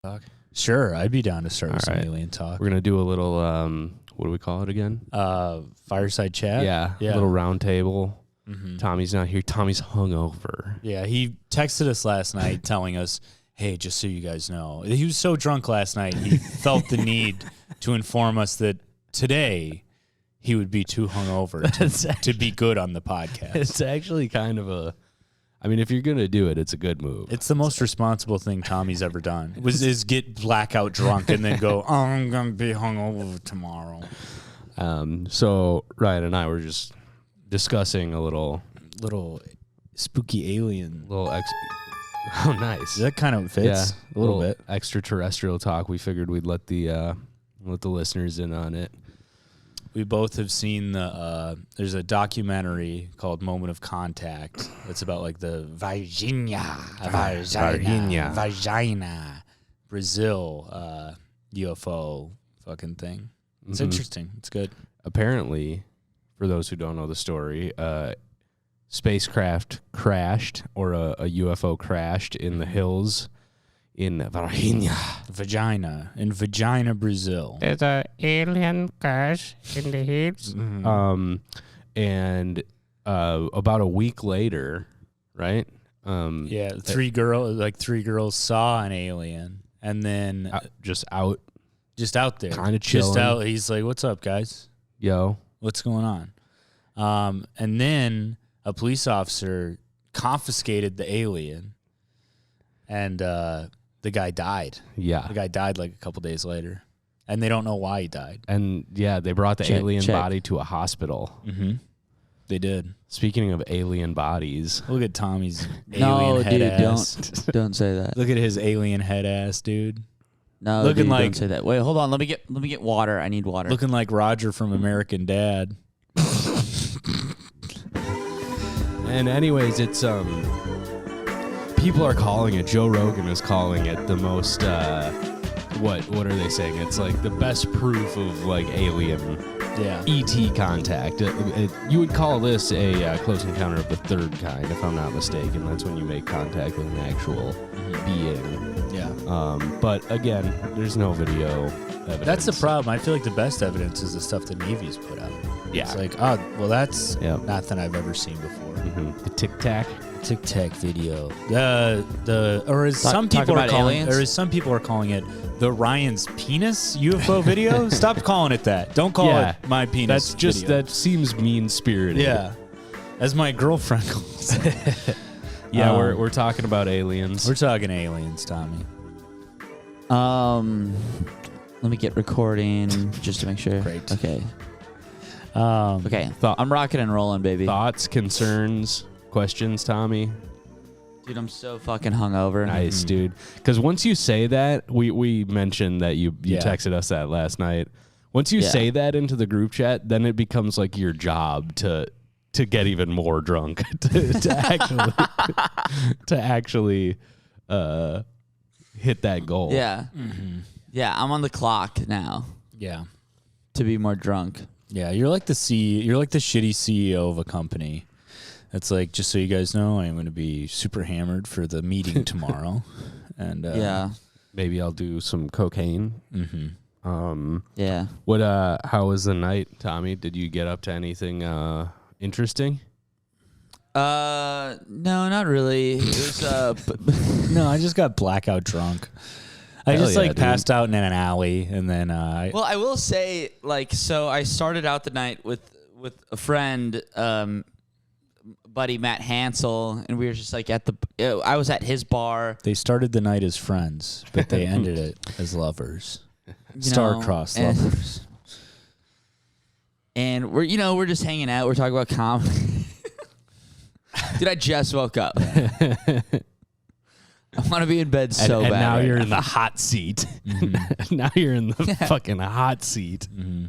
talk? Sure, I'd be down to start with some right. alien talk. We're gonna do a little what do we call it again? Fireside chat. Yeah, a little round table. Mm-hmm. Tommy's not here. Tommy's hungover. Yeah, he texted us last night telling us, hey, just so you guys know. He was so drunk last night, he felt the need to inform us that today he would be too hungover to be good on the podcast. It's actually kind of a... I mean, if you're going to do it, it's a good move. It's the most responsible thing Tommy's ever done. Is get blackout drunk and then go, oh, I'm going to be hungover tomorrow. So Ryan and I were just discussing a little spooky alien. Oh, nice. That kind of fits a little bit. Extraterrestrial talk. We figured we'd let the listeners in on it. We both have seen there's a documentary called Moment of Contact. It's about like the vagina, Brazil UFO fucking thing. It's interesting. It's good. Apparently, for those who don't know the story, spacecraft crashed or a UFO crashed in the hills in Vagina, Brazil. There's an alien crash in the hills. And about a week later, right? Three girls saw an alien, and then just out there, kind of chilling. Just out. He's like, "What's up, guys? Yo, what's going on?" And then a police officer confiscated the alien, and the guy died. Yeah. The guy died like a couple days later. And they don't know why he died. And, yeah, they brought the alien body to a hospital. Mm-hmm. They did. Speaking of alien bodies. Look at Tommy's alien head ass. Don't say that. Look at his alien head ass, dude. No, looking dude, like, don't say that. Wait, hold on. Let me get water. I need water. Looking like Roger from American Dad. And anyways, it's... people are calling it, Joe Rogan is calling it the most, what are they saying? It's like the best proof of like alien ET contact. You would call this a close encounter of the third kind, if I'm not mistaken. That's when you make contact with an actual being. Yeah. But again, there's no video evidence. That's the problem. I feel like the best evidence is the stuff the Navy's put out. Yeah. It's like, oh, well, that's nothing I've ever seen before. Mm-hmm. The Tic Tac video. Some people are calling it the Ryan's penis UFO video. Stop calling it that. Don't call it my penis. That seems mean-spirited. Yeah. As my girlfriend calls it. Yeah, we're talking about aliens. We're talking aliens, Tommy. Let me get recording just to make sure. Great. Okay. Okay. I'm rocking and rolling, baby. Thoughts, concerns, questions, Tommy? Dude, I'm so fucking hungover. Nice, dude. Because once you say that, we mentioned that you texted us that last night. Once you say that into the group chat, then it becomes like your job to get even more drunk to actually hit that goal. Yeah. Mm-hmm. Yeah, I'm on the clock now. Yeah. To be more drunk. Yeah, you're like the shitty CEO of a company. It's like, just so you guys know, I'm going to be super hammered for the meeting tomorrow, and maybe I'll do some cocaine. Mm-hmm. Yeah. What? How was the night, Tommy? Did you get up to anything interesting? No, not really. It was no, I just got blackout drunk. I just passed out in an alley, and then well, I will say, so I started out the night with a friend, buddy Matt Hansel, and we were just like I was at his bar. They started the night as friends, but they ended it as lovers. Star-crossed lovers. And we're just hanging out. We're talking about comedy. Dude, I just woke up. I want to be in bed so bad. And now you're now. in the hot seat. Mm-hmm. Now you're in the fucking hot seat. Mm-hmm.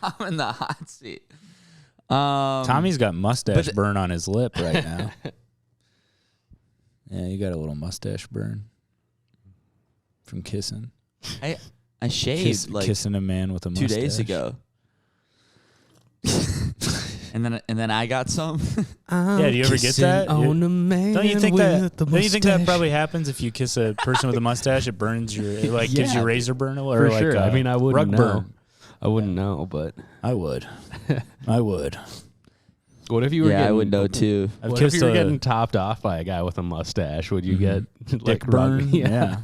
I'm in the hot seat. Tommy's got mustache burn on his lip right now. Yeah, you got a little mustache burn from kissing. I shaved kissing a man with a mustache 2 days ago. and then I got some. Yeah, do you ever get that? On a man Don't you think that? Don't you think that mustache. probably happens if you kiss a person with a mustache? It burns your, it like gives you Yeah, razor burn or For like sure. I mean, I wouldn't rug know. burn. I wouldn't know, but I would. I would. what if you were? Yeah, getting, I would know too. I've What if kissed you were a getting topped off by a guy with a mustache? Would you get like dick burn. rug- Yeah.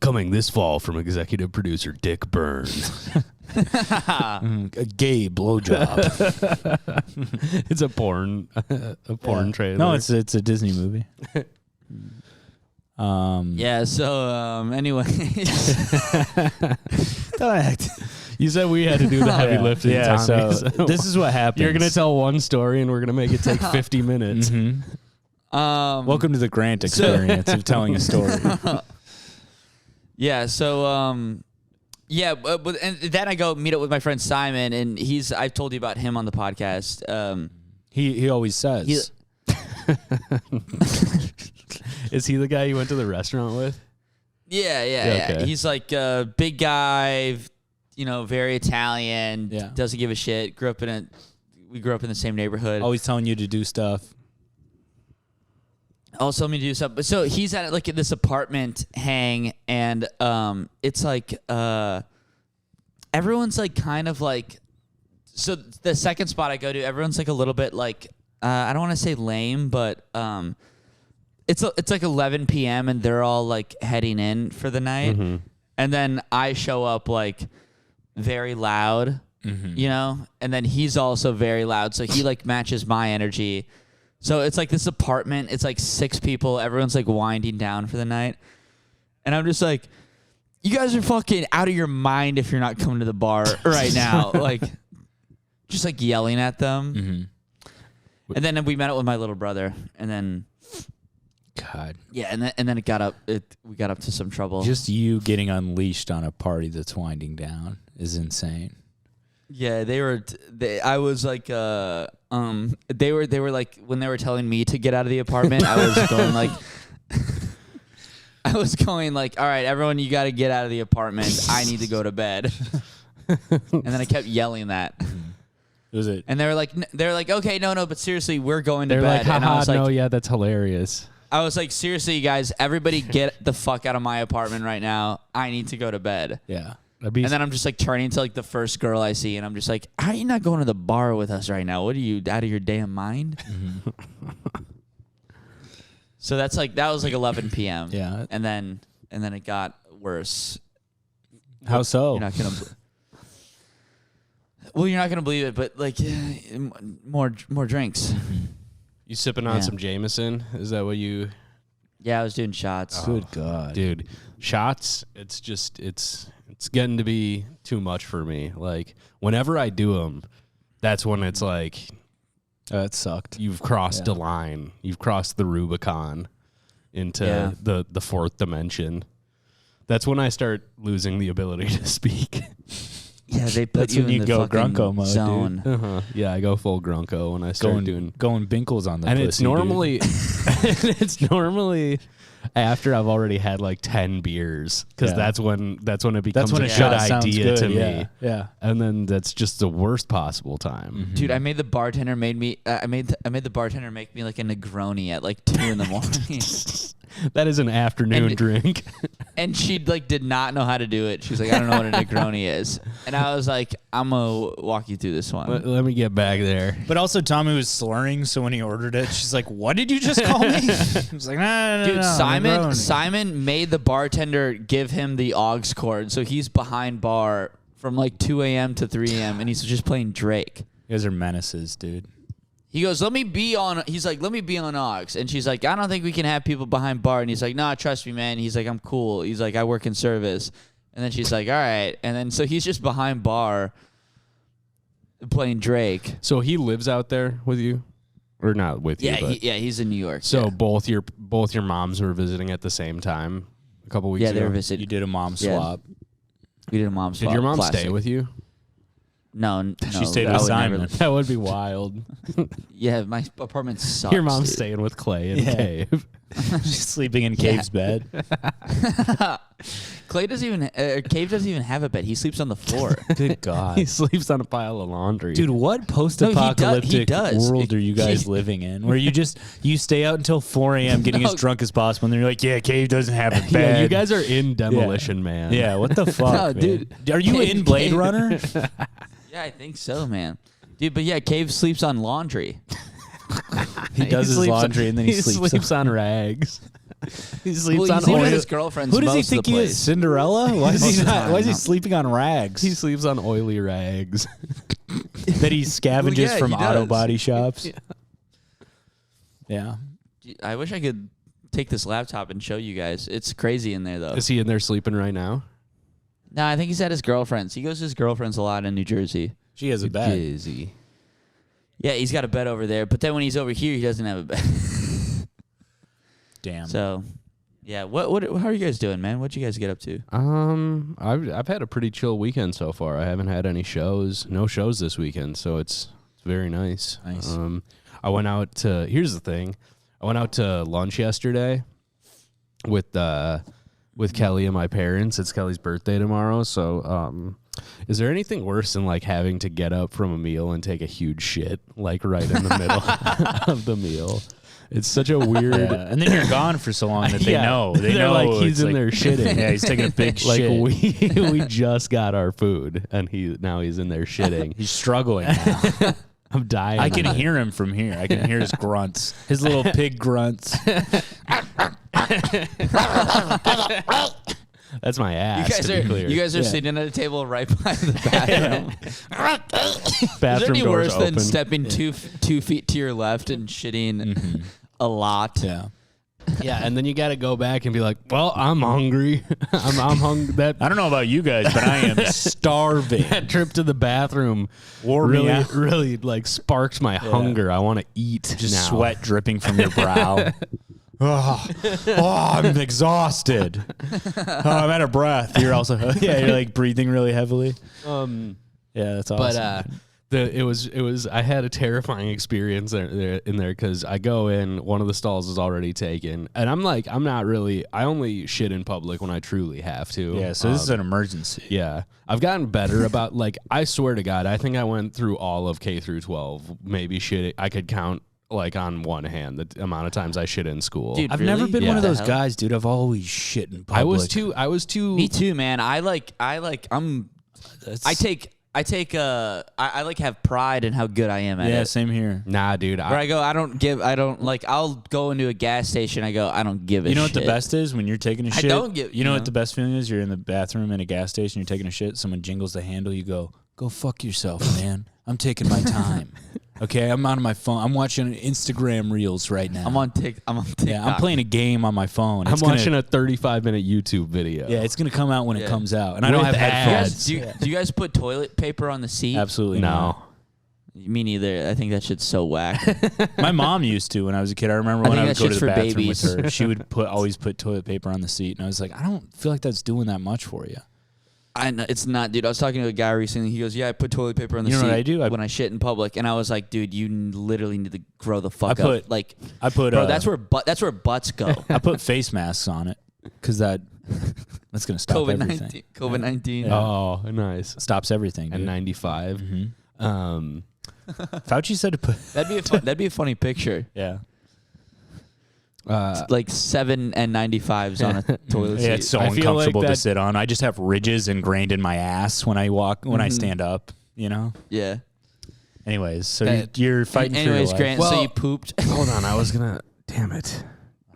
Coming this fall from executive producer Dick Byrne. A gay blowjob. It's a porn trailer. No, it's a Disney movie. Yeah. So anyway, Don't act. You said we had to do the heavy lifting. Yeah, Tommy, so this is what happens. you're gonna tell one story and we're gonna make it take 50 minutes. Mhm. Welcome to the Grant So- experience of telling a story. yeah. So yeah, but and then I go meet up with my friend Simon, and I've told you about him on the podcast. He always says. He- Is he the guy you went to the restaurant with? Yeah. Okay. He's like a big guy, very Italian. Yeah. Doesn't give a shit. We grew up in the same neighborhood. always telling you to do stuff. Also, let me do something. So he's at like this apartment hang, and it's like everyone's like kind of like. So the second spot I go to, everyone's like a little bit like I don't want to say lame, but it's like 11 p.m. and they're all like heading in for the night, and then I show up like very loud, and then he's also very loud, so he like matches my energy. So it's like this apartment. It's like 6 people. Everyone's like winding down for the night. And I'm just like, you guys are fucking out of your mind if you're not coming to the bar right now. Like, just like yelling at them. And then we met up with my little brother. And then, God. yeah, and then we got up to some trouble. Just you getting unleashed on a party that's winding down is insane. Yeah, I was like, they were like, when they were telling me to get out of the apartment, I was going like, all right, everyone, you got to get out of the apartment. I need to go to bed. And then I kept yelling that. Was it? And they were like, okay, no, but seriously, we're going to They're bed. like, And I haha, was like, no, yeah, that's hilarious. I was like, seriously, you guys, everybody get the fuck out of my apartment right now. I need to go to bed. Yeah. That'd be And then I'm just like turning to like the first girl I see, and I'm just like, how are you not going to the bar with us right now? What are you, out of your damn mind? So that was like 11 p.m. Yeah. And then it got worse. How so? You're not gonna. Well, you're not gonna believe it, but like more drinks. You sipping on Yeah. some Jameson? Is that what you? Yeah, I was doing shots. Good God. Dude, shots, it's getting to be too much for me. Like, whenever I do them, that's when it's like, That sucked. you've crossed a line. You've crossed the Rubicon into Yeah. the fourth dimension. That's when I start losing the ability to speak. Yeah, they put That's you when in you the go fucking Grunko mode, dude. zone. Yeah, I go full grunko when I start doing. Going Binkles on the And pussy, it's normally, it's normally after I've already had like 10 beers, because Yeah. that's when it becomes when a a good shot sounds idea good, to yeah. me. Yeah. And then that's just the worst possible time. Dude, I made the bartender I made the bartender make me like a Negroni at like 2 in the morning. That is an afternoon And- drink. And she like did not know how to do it. She was like, I don't know what a Negroni is. And I was like, I'm gonna walk you through this one. Let me get back there. But also Tommy was slurring, so when he ordered it, she's like, "What did you just call me?" I was like, "No, Dude, Negroni." Simon made the bartender give him the aux cord, so he's behind bar from like 2 a.m. to 3 a.m. and he's just playing Drake. You guys are menaces, dude. He goes, let me be on aux. And she's like, I don't think we can have people behind bar. And he's like, nah, trust me, man. He's like, I'm cool. He's like, I work in service. And then she's like, all right. And then so he's just behind bar playing Drake. So he lives out there with you, or not with you? Yeah, But. he's in New York. So yeah. both your moms were visiting at the same time a couple weeks Yeah, ago. they were You visiting. did a mom Yeah. swap. We did a mom swap. Did your mom Classic. stay with you? No, She stayed I with would Simon. never- That would be wild. Yeah, my apartment sucks. Your mom's dude. staying with Clay in Yeah. the cave. She's sleeping in Cave's bed. Clay doesn't even, Cave doesn't even have a bed. He sleeps on the floor. Good God. He sleeps on a pile of laundry. Dude, what post-apocalyptic he does. world are you guys living in? Where you stay out until 4 a.m. getting as drunk as possible, and then you're like, yeah, Cave doesn't have a bed. Yeah, you guys are in Demolition Man. Yeah, what the fuck, No, man? dude. Are you in Blade Runner? Yeah, I think so, man. Dude, but yeah, Cave sleeps on laundry. He does his laundry and then he sleeps on rags. He sleeps Well, on he's even oil. with his girlfriends Who does he most of think the he place. is? Cinderella? Why is Most he of the not? time, Why is he no. sleeping on rags? He sleeps on oily rags. That he scavenges Well, yeah, from he auto does. body shops. Yeah. I wish I could take this laptop and show you guys. It's crazy in there, though. Is he in there sleeping right now? No, I think he's at his girlfriend's. He goes to his girlfriend's a lot in New Jersey. She has a bed. Busy. Yeah, he's got a bed over there. But then when he's over here, he doesn't have a bed. Damn. So, yeah. How are you guys doing, man? What'd you guys get up to? I've had a pretty chill weekend so far. I haven't had any shows. No shows this weekend, so it's very nice. Nice. I went out to. Here's the thing. I went out to lunch yesterday with Kelly and my parents. It's Kelly's birthday tomorrow, so is there anything worse than like having to get up from a meal and take a huge shit like right in the middle of the meal? It's such a weird. Yeah. And then you're gone for so long that they Yeah. know. They They're know like it's he's in there shitting. Yeah, he's taking a big Like shit. we just got our food and he's in there shitting. He's struggling now. I'm dying. I can hear him from here. I can hear his grunts. His little pig grunts. That's my ass. You guys are sitting at a table right by the bathroom. Is there Bathroom any doors worse open. than stepping 2 feet to your left and shitting a lot? Yeah. Yeah, and then you got to go back and be like, "Well, I'm hungry. I'm hungry." I don't know about you guys, but I am starving. That trip to the bathroom Wore me really, out. really like sparks my hunger. I want to eat. Just now. sweat dripping from your brow. I'm exhausted. I'm out of breath. You're also you're like breathing really heavily. Yeah, that's awesome. But it was I had a terrifying experience there because I go in, one of the stalls is already taken, and I only shit in public when I truly have to. Yeah, so this is an emergency. Yeah, I've gotten better about I swear to God, I think I went through all of K through 12, maybe shitting. I could count like on one hand the amount of times I shit in school. Dude, I've really? never been Yeah. one of What the those hell? guys, dude. I've always shit in public. I was too. Me too, man. I have pride in how good I am at Yeah, it. same here. Nah, dude. Where I go, I'll go into a gas station. I go, I don't give a shit. You know what the best is when you're taking a shit? don't give- You know what the best feeling is? You're in the bathroom in a gas station, you're taking a shit, someone jingles the handle, you go fuck yourself, man. I'm taking my time. Okay, I'm on my phone. I'm watching Instagram reels right now. I'm on TikTok. Yeah, I'm playing a game on my phone. I'm It's gonna- watching a 35-minute YouTube video. Yeah, it's gonna come out when it Yeah. comes out, and I don't With have headphones. ads. Do you guys put toilet paper on the seat? Absolutely No. not. Me neither. I think that shit's so whack. My mom used to when I was a kid. I remember I when think I would that go to shit's the for bathroom babies. with her. She would always put toilet paper on the seat, and I was like, I don't feel like that's doing that much for you. I know, it's not, dude. I was talking to a guy recently. He goes, "Yeah, I put toilet paper on the You know seat what I do? when I shit in public." And I was like, "Dude, you literally need to grow the fuck I put- up." Like, I put bro, that's where butts go. I put face masks on it because that's gonna stop everything. COVID-19. Yeah. Oh, nice. Stops everything. And Dude. 95. Fauci said to put. That'd be a funny picture. Yeah. Like 7 and 95s on a toilet seat. Yeah, it's so I feel like uncomfortable to that- sit on. I just have ridges ingrained in my ass when I walk, when I stand up. You know. Yeah. Anyways, so That- you're fighting for your Anyways, life. Grant, so Well- you pooped. Hold on, I was gonna. Damn it!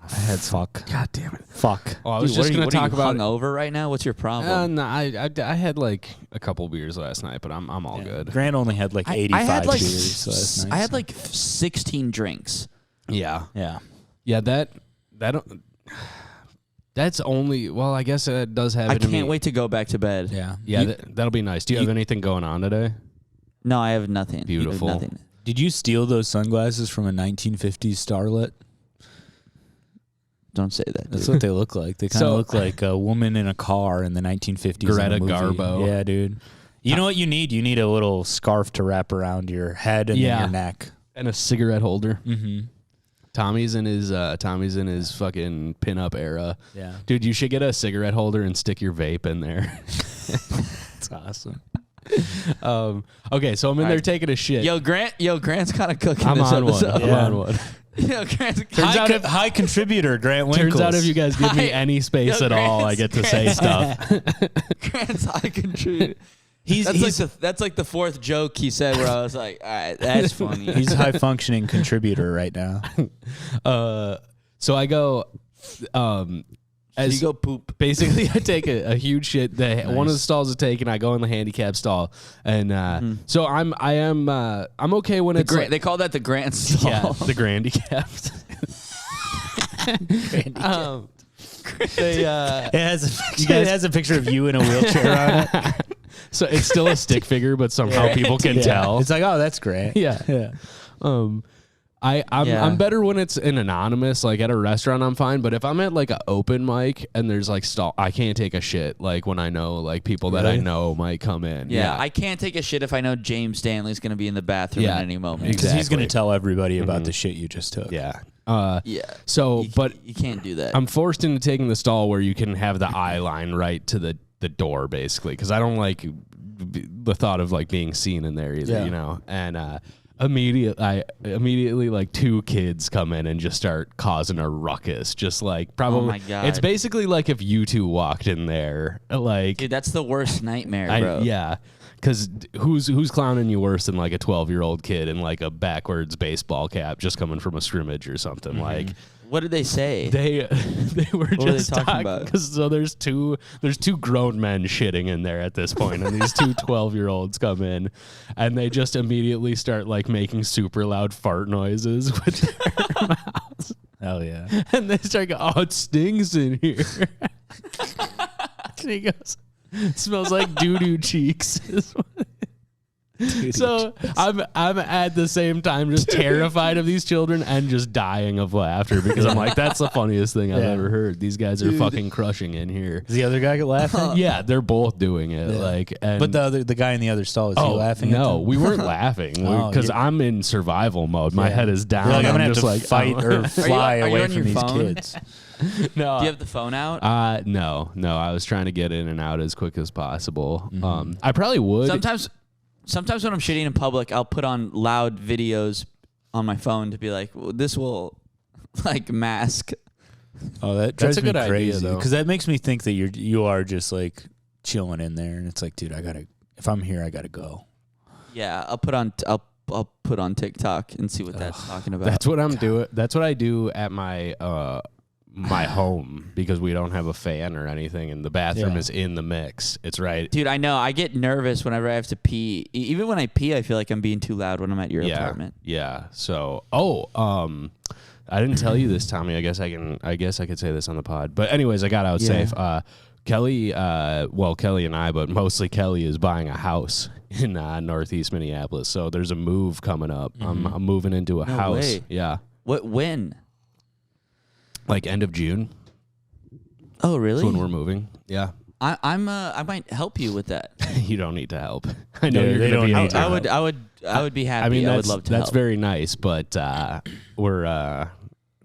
I had fuck. God damn it! Fuck. Oh, I was Dude, just what are gonna you talk about. hungover right now? What's your problem? No, I had like a couple beers last night, but I'm all good. Grant only had like 85 I had like beers last night. I had so- like 16 drinks. Yeah, yeah. that's only. Well, I guess it does happen. I to me. can't wait to go back to bed. Yeah. Yeah, that'll be nice. Do you have anything going on today? No, I have nothing. Beautiful. Nothing. Did you steal those sunglasses from a 1950s starlet? Don't say that. That's Dude. what they look like. They kind of So- look like a woman in a car in the 1950s. Greta in a movie. Garbo. Yeah, dude. You know what you need? You need a little scarf to wrap around your head and then Yeah. your neck. And a cigarette holder. Mm-hmm. Tommy's in his fucking pinup era. Yeah. Dude, you should get a cigarette holder and stick your vape in there. That's awesome. Okay, so I'm in there taking a shit. Yo, Grant's kind of cooking I'm this on one. episode. I'm on one. Yo, Grant's High contributor Grant Winkles. Turns out if you guys give me any space at all, I get to say stuff. Grant's high contributor. That's like the fourth joke he said where I was like, all right, that's funny. He's a high functioning contributor right now. So I go, you go poop. Basically, I take a huge shit. One of the stalls is taken. I go in the handicap stall, and so I'm okay when it's they call that the Grant stall. Yeah, the Grandicapped. It has a picture of you in a wheelchair on it. So it's still a stick figure, but somehow people can tell. It's like, oh, that's great. Yeah. I'm better when it's an anonymous, like at a restaurant I'm fine, but if I'm at like an open mic and there's like I can't take a shit like when I know like people that I know might come in. Yeah, I can't take a shit if I know James Stanley's going to be in the bathroom at any moment. Because he's going to tell everybody about the shit you just took. Yeah. So, but you can't do that. I'm forced into taking the stall where you can have the eye line right to the door, basically, because I don't like the thought of like being seen in there either, you know. And immediately like two kids come in and just start causing a ruckus, just like probably. Oh my God. It's basically like if you two walked in there, like, dude, that's the worst nightmare, bro. Yeah. Because who's clowning you worse than like a 12-year-old kid in like a backwards baseball cap just coming from a scrimmage or something? Like, what did they say? They were what just were they talking about? Because so there's two grown men shitting in there at this point, and these two 12-year-olds come in, and they just immediately start like making super loud fart noises with their mouths. Hell yeah! And they start going, "Oh, it stings in here." And he goes, "It smells like doo-doo cheeks." So I'm at the same time just terrified of these children and just dying of laughter because I'm like, that's the funniest thing I've ever heard. These guys are fucking crushing in here. Is the other guy laughing? Yeah, they're both doing it. Yeah. Like, but the guy in the other stall, is he laughing? No, we weren't laughing because I'm in survival mode. My head is down. Like, I'm gonna have just to like fight or fly are you away on from your these phone? kids. No. Do you have the phone out? No. I was trying to get in and out as quick as possible. I probably would. Sometimes when I'm shitting in public, I'll put on loud videos on my phone to be like, well, this will like mask. Oh, that That's drives a good me idea, crazy though. because that makes me think that you are just like chilling in there, and it's like, dude, if I'm here, I gotta go. Yeah, I'll put on TikTok and see what that's talking about. That's what I'm doing. That's what I do at my my home because we don't have a fan or anything, and the bathroom is in the mix. It's right. Dude, I know. I get nervous whenever I have to pee. Even when I pee, I feel like I'm being too loud when I'm at your apartment. Yeah. So, I didn't tell you this, Tommy. I guess I could say this on the pod. But anyways, I got out safe. Kelly, Kelly and I, but mostly Kelly is buying a house in Northeast Minneapolis. So there's a move coming up. I'm moving into a house. Way. Yeah. When? Like end of June. Oh, really? That's when we're moving. Yeah. I might help you with that. You don't need to help. I know you're they going to don't be. need to help. I would be happy. I mean, I would love to help. That's very nice, but we're not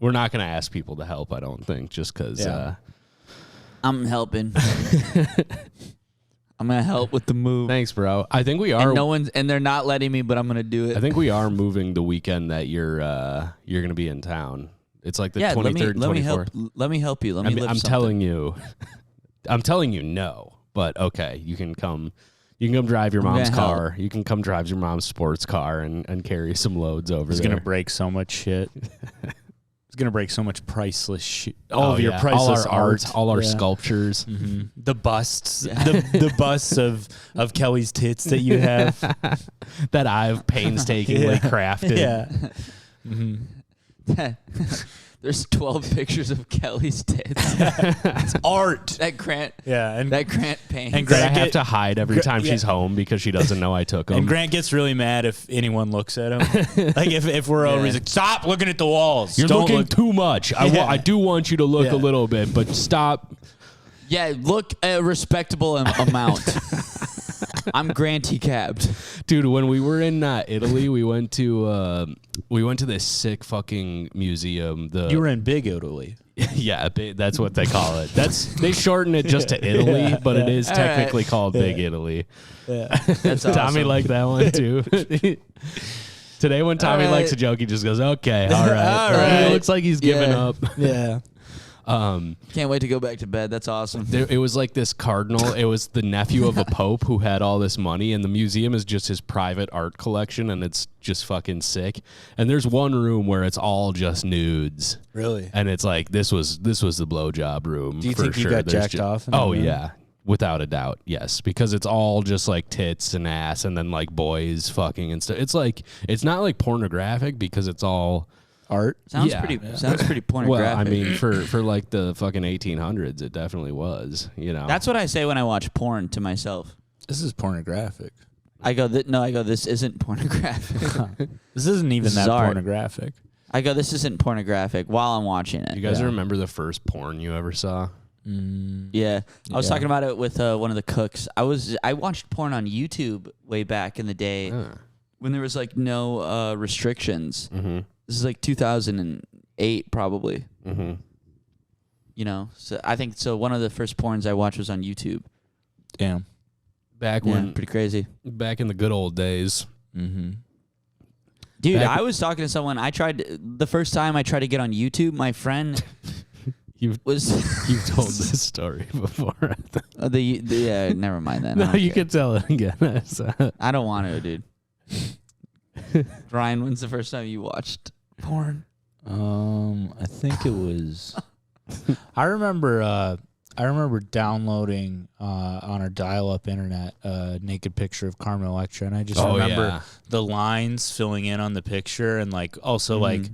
going to ask people to help. I don't think, just because. I'm helping. I'm gonna help with the move. Thanks, bro. I think we are. And they're not letting me, but I'm gonna do it. I think we are moving the weekend that you're gonna be in town. It's like the 23rd, 24th. Let me help you. I'm telling you. I'm telling you no, but okay, you can come. You can come drive your mom's car. You can come drive your mom's sports car and carry some loads over there. It's gonna break so much shit. It's gonna break so much priceless shit. All of your priceless all our art, all our sculptures, the busts, the busts of Kelly's tits that you have, that I've painstakingly crafted. Yeah. There's 12 pictures of Kelly's tits. It's art. That Grant paints. Grant And Grant have to hide every time she's home because she doesn't know I took them. And Grant gets really mad if anyone looks at him. Like if we're over, he's like, "Stop looking at the walls. You're looking too much. I do want you to look a little bit, but stop." Yeah, look a respectable amount. I'm Granty cabbed. Dude, when we were in Italy, we went to this sick fucking museum. You were in Big Italy. Yeah, that's what they call it. They shorten it just to Italy, but it is technically called Big Italy. Yeah. That's Tommy awesome. liked that one too. Today, when Tommy likes a joke, he just goes, "Okay, all right." All right. It looks like he's giving Yeah. up. Yeah. Can't wait to go back to bed. That's awesome. It was like this cardinal. It was the nephew of a pope who had all this money, and the museum is just his private art collection, and it's just fucking sick. And there's one room where it's all just nudes, Really? and it's like this was the blowjob room. Do you for think you sure. got There's jacked off in the Oh room? yeah, without a doubt, yes, because it's all just like tits and ass, and then like boys fucking and stuff. It's like it's not like pornographic because it's all. Art? Sounds Yeah. pretty pornographic. Well, I mean, for like the fucking 1800s, it definitely was. You know, That's what I say when I watch porn to myself. This is pornographic. I go, this isn't pornographic. This isn't even This is that art. pornographic. I go, this isn't pornographic while I'm watching it. you guys Yeah. remember the first porn you ever saw? Yeah. I was Yeah. talking about it with one of the cooks. I watched porn on YouTube way back in the day when there was like no restrictions. Mm-hmm. This is like 2008 probably. Mm-hmm. You know, so I think so. One of the first porns I watched was on YouTube. Damn. Back Yeah, when, pretty crazy. back in the good old days. Mm-hmm. Dude, Back- I was talking to someone. The first time I tried to get on YouTube, my friend You've was you've told this story before. yeah. Never mind that. I No, don't you care. can tell it again. I don't want to, dude. Ryan, when's the first time you watched porn? I think it was. I remember downloading on our dial-up internet a naked picture of Carmen Electra, and I just remember the lines filling in on the picture, and like also like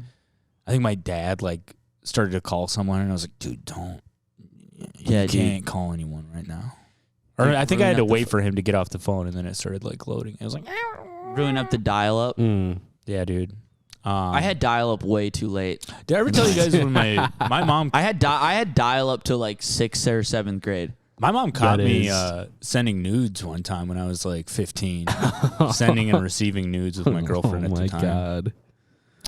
I think my dad like started to call someone, and I was like, dude, don't. Yeah, You dude. can't call anyone right now. Or Like, I think I had to ruin up the wait for him to get off the phone, and then it started like loading. It was like, Ruin up the dial-up. yeah, dude. I had dial-up way too late. Did I ever tell you guys when my mom I had dial-up to like 6th or 7th grade. my mom caught That me is- sending nudes one time when I was like 15, sending and receiving nudes with my girlfriend oh at my the time. God.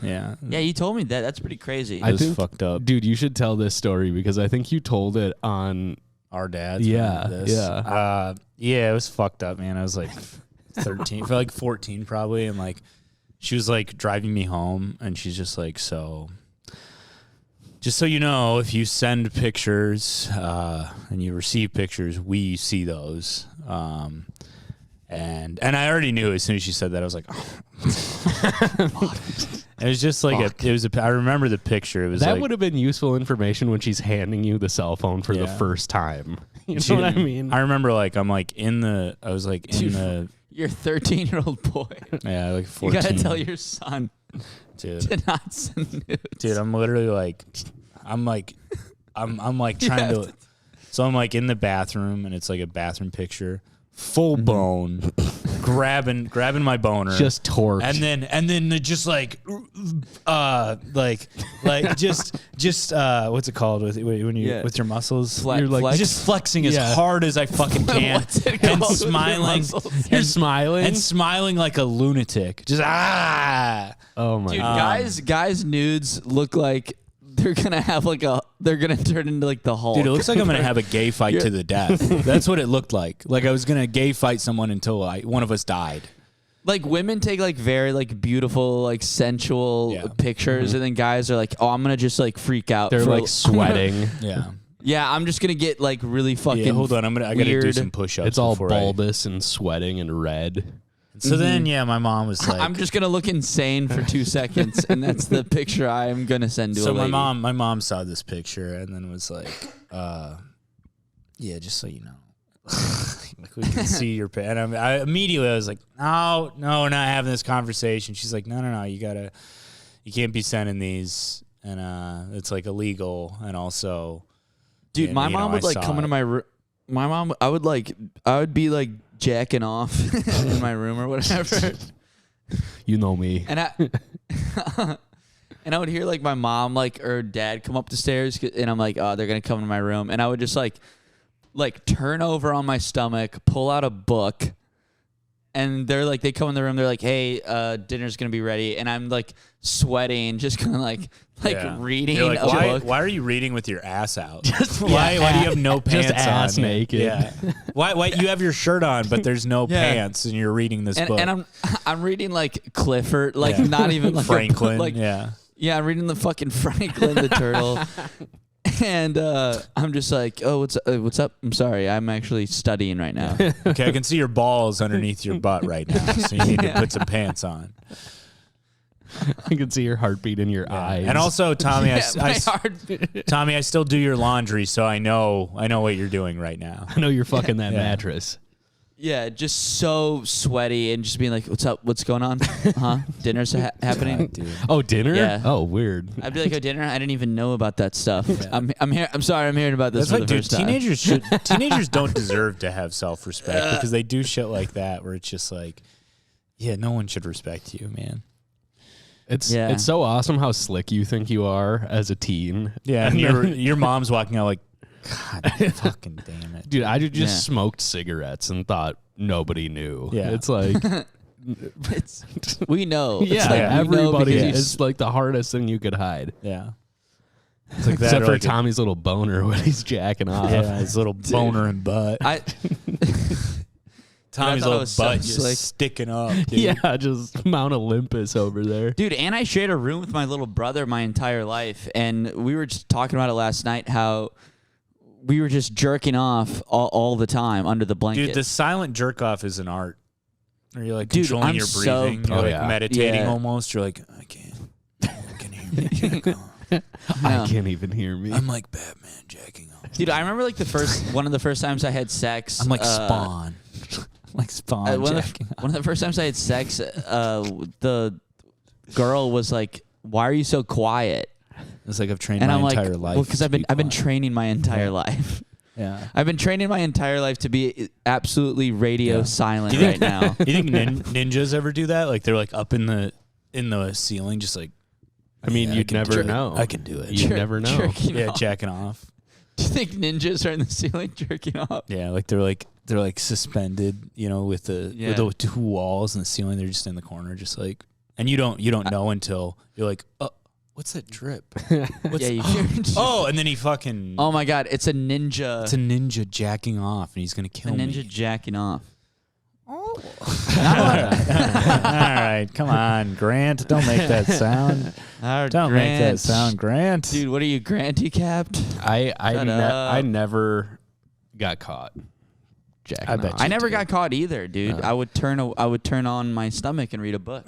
Yeah, Yeah, you told me that. That's pretty crazy. it was fucked up. Dude, you should tell this story because I think you told it on. Our dads. Yeah, this. Yeah, it was fucked up, man. I was like 13, for like 14 probably, and like she was like driving me home, and she's just like, so just so you know, if you send pictures and you receive pictures, we see those. And I already knew as soon as she said that, I was like, oh. It was just like I remember the picture. It was That like, would have been useful information when she's handing you the cell phone for the Yeah. first time. You know what I mean? I remember like I was like in the You're a 13-year-old boy. yeah like You 14. gotta tell your son dude. to not send nudes. Dude, I'm literally like, I'm like trying to. So I'm like in the bathroom, and it's like a bathroom picture, full bone, grabbing my boner, Just torqued. and then just like just what's it called when you Yeah. with your muscles, You're like flex? Just flexing as hard as I fucking can, What's it and called with your smiling, muscles? You're smiling. and smiling like a lunatic, just Oh my Dude, God. guys' nudes look like they're gonna have like they're gonna turn into like the Hulk. Dude, it looks like I'm gonna have a gay fight to the death. That's what it looked like. Like I was gonna gay fight someone until one of us died. Like women take like very like beautiful like sensual Yeah. pictures, and then guys are like, oh, I'm gonna just like freak out. They're for like sweating. Yeah. Yeah, I'm just gonna get like really fucking. Yeah, hold on. I gotta do weird. some push-ups. It's all before I- bulbous and sweating and red. So then, yeah, my mom was like, I'm just gonna look insane for 2 seconds, and that's the picture I am gonna send to a so lady. my mom saw this picture and then was like, yeah, just so you know, like we can see your and I immediately was like, no, we're not having this conversation. She's like, no, you can't be sending these, and it's like illegal, and also, Dude, yeah, my you know, mom would I like saw come into it. my room. My mom, I would be like jacking off in my room or whatever, You know me. and I would hear like my mom like or dad come up the stairs, and I'm like, oh, they're gonna come into my room, and I would just like turn over on my stomach, pull out a book, and they're like, they come in the room, they're like, hey, dinner's gonna be ready, and I'm like sweating, just kind of like reading You're like, a book. why are you reading with your ass out? Why do you have no pants just ass on? naked. Yeah. Why you have your shirt on but there's no pants and you're reading this book? And I'm reading like Clifford, like not even like Franklin. Yeah, I'm reading the fucking Franklin the turtle. And I'm just like, oh, what's up? I'm sorry, I'm actually studying right now. Okay, I can see your balls underneath your butt right now, so you need to put some pants on. I can see your heartbeat in your eyes. And also, Tommy, Tommy, I still do your laundry, so I know what you're doing right now. I know you're fucking that mattress. yeah, just so sweaty and just being like, what's up? What's going on? Huh? Dinner's happening? God, dude. Oh, dinner? Yeah. Oh, weird. I'd be like, oh, dinner? I didn't even know about that stuff. I'm sorry, I'm hearing about this That's for the first time. Teenagers don't deserve to have self-respect because they do shit like that where it's just like, yeah, no one should respect you, man. It's so awesome how slick you think you are as a teen. Yeah, and your mom's walking out like, God fucking damn it. Dude, I just smoked cigarettes and thought nobody knew. Yeah. It's like we know. yeah, It's like, everybody we know because it's like the hardest thing you could hide. Yeah. It's like that Except or for like Tommy's little boner when he's jacking off. yeah, his little boner and butt. Tommy's I thought it little was so butt just slick. sticking up, dude. Yeah, just Mount Olympus over there. Dude, and I shared a room with my little brother my entire life, and we were just talking about it last night, how we were just jerking off all the time under the blanket. Dude, the silent jerk off is an art. Or you're like Dude, controlling I'm your so- breathing. You're Oh, like yeah. meditating Yeah. almost. You're like, I can hear me jack off. I can't even hear me. I'm like Batman jacking off. Dude, I remember like one of the first times I had sex. I'm like Spawn. Like Spawn One jacking off. of the first times I had sex, the girl was like, "Why are you so quiet?" It's like I've trained And my I'm like, entire life. "Well, because I've been quiet. training my entire life. Yeah. I've been training my entire life to be absolutely radio silent Do you right now." You think ninjas ever do that? Like they're like up in the ceiling, just like. I mean, Yeah, you'd never know. I can do it. You never know. Jerking Yeah, off. jacking off. Do you think ninjas are in the ceiling jerking off? Yeah, like they're like suspended, you know, with the two walls and the ceiling. They're just in the corner, just like, and you don't know until you're like, oh, what's that drip? What's, Yeah, you hear. oh, and then he fucking. Oh my God, it's a ninja. It's a ninja jacking off, and he's gonna kill a ninja me. jacking off. All right, come on, Grant. Don't make that sound. Don't make that sound, Grant. Dude, what are you, Granty capped? I never got caught. Jacking I bet off. I never got caught either, dude. I would turn on my stomach and read a book.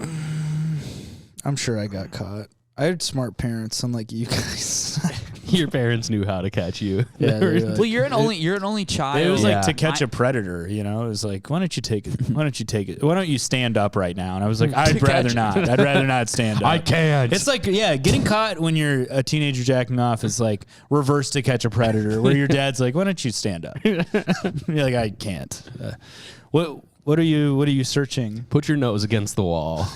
I'm sure I got caught. I had smart parents, unlike you guys. Your parents knew how to catch you. Yeah, they were like- Well, you're an only child. It was like Yeah. To Catch a Predator, you know. It was like, why don't you take it? Why don't you take it? Why don't you stand up right now? And I was like, I'd rather not. I'd rather not stand up. I can't. It's like, yeah, getting caught when you're a teenager jacking off is like reverse To Catch a Predator, where your dad's like, why don't you stand up? You're like, I can't. What are you searching? Put your nose against the wall.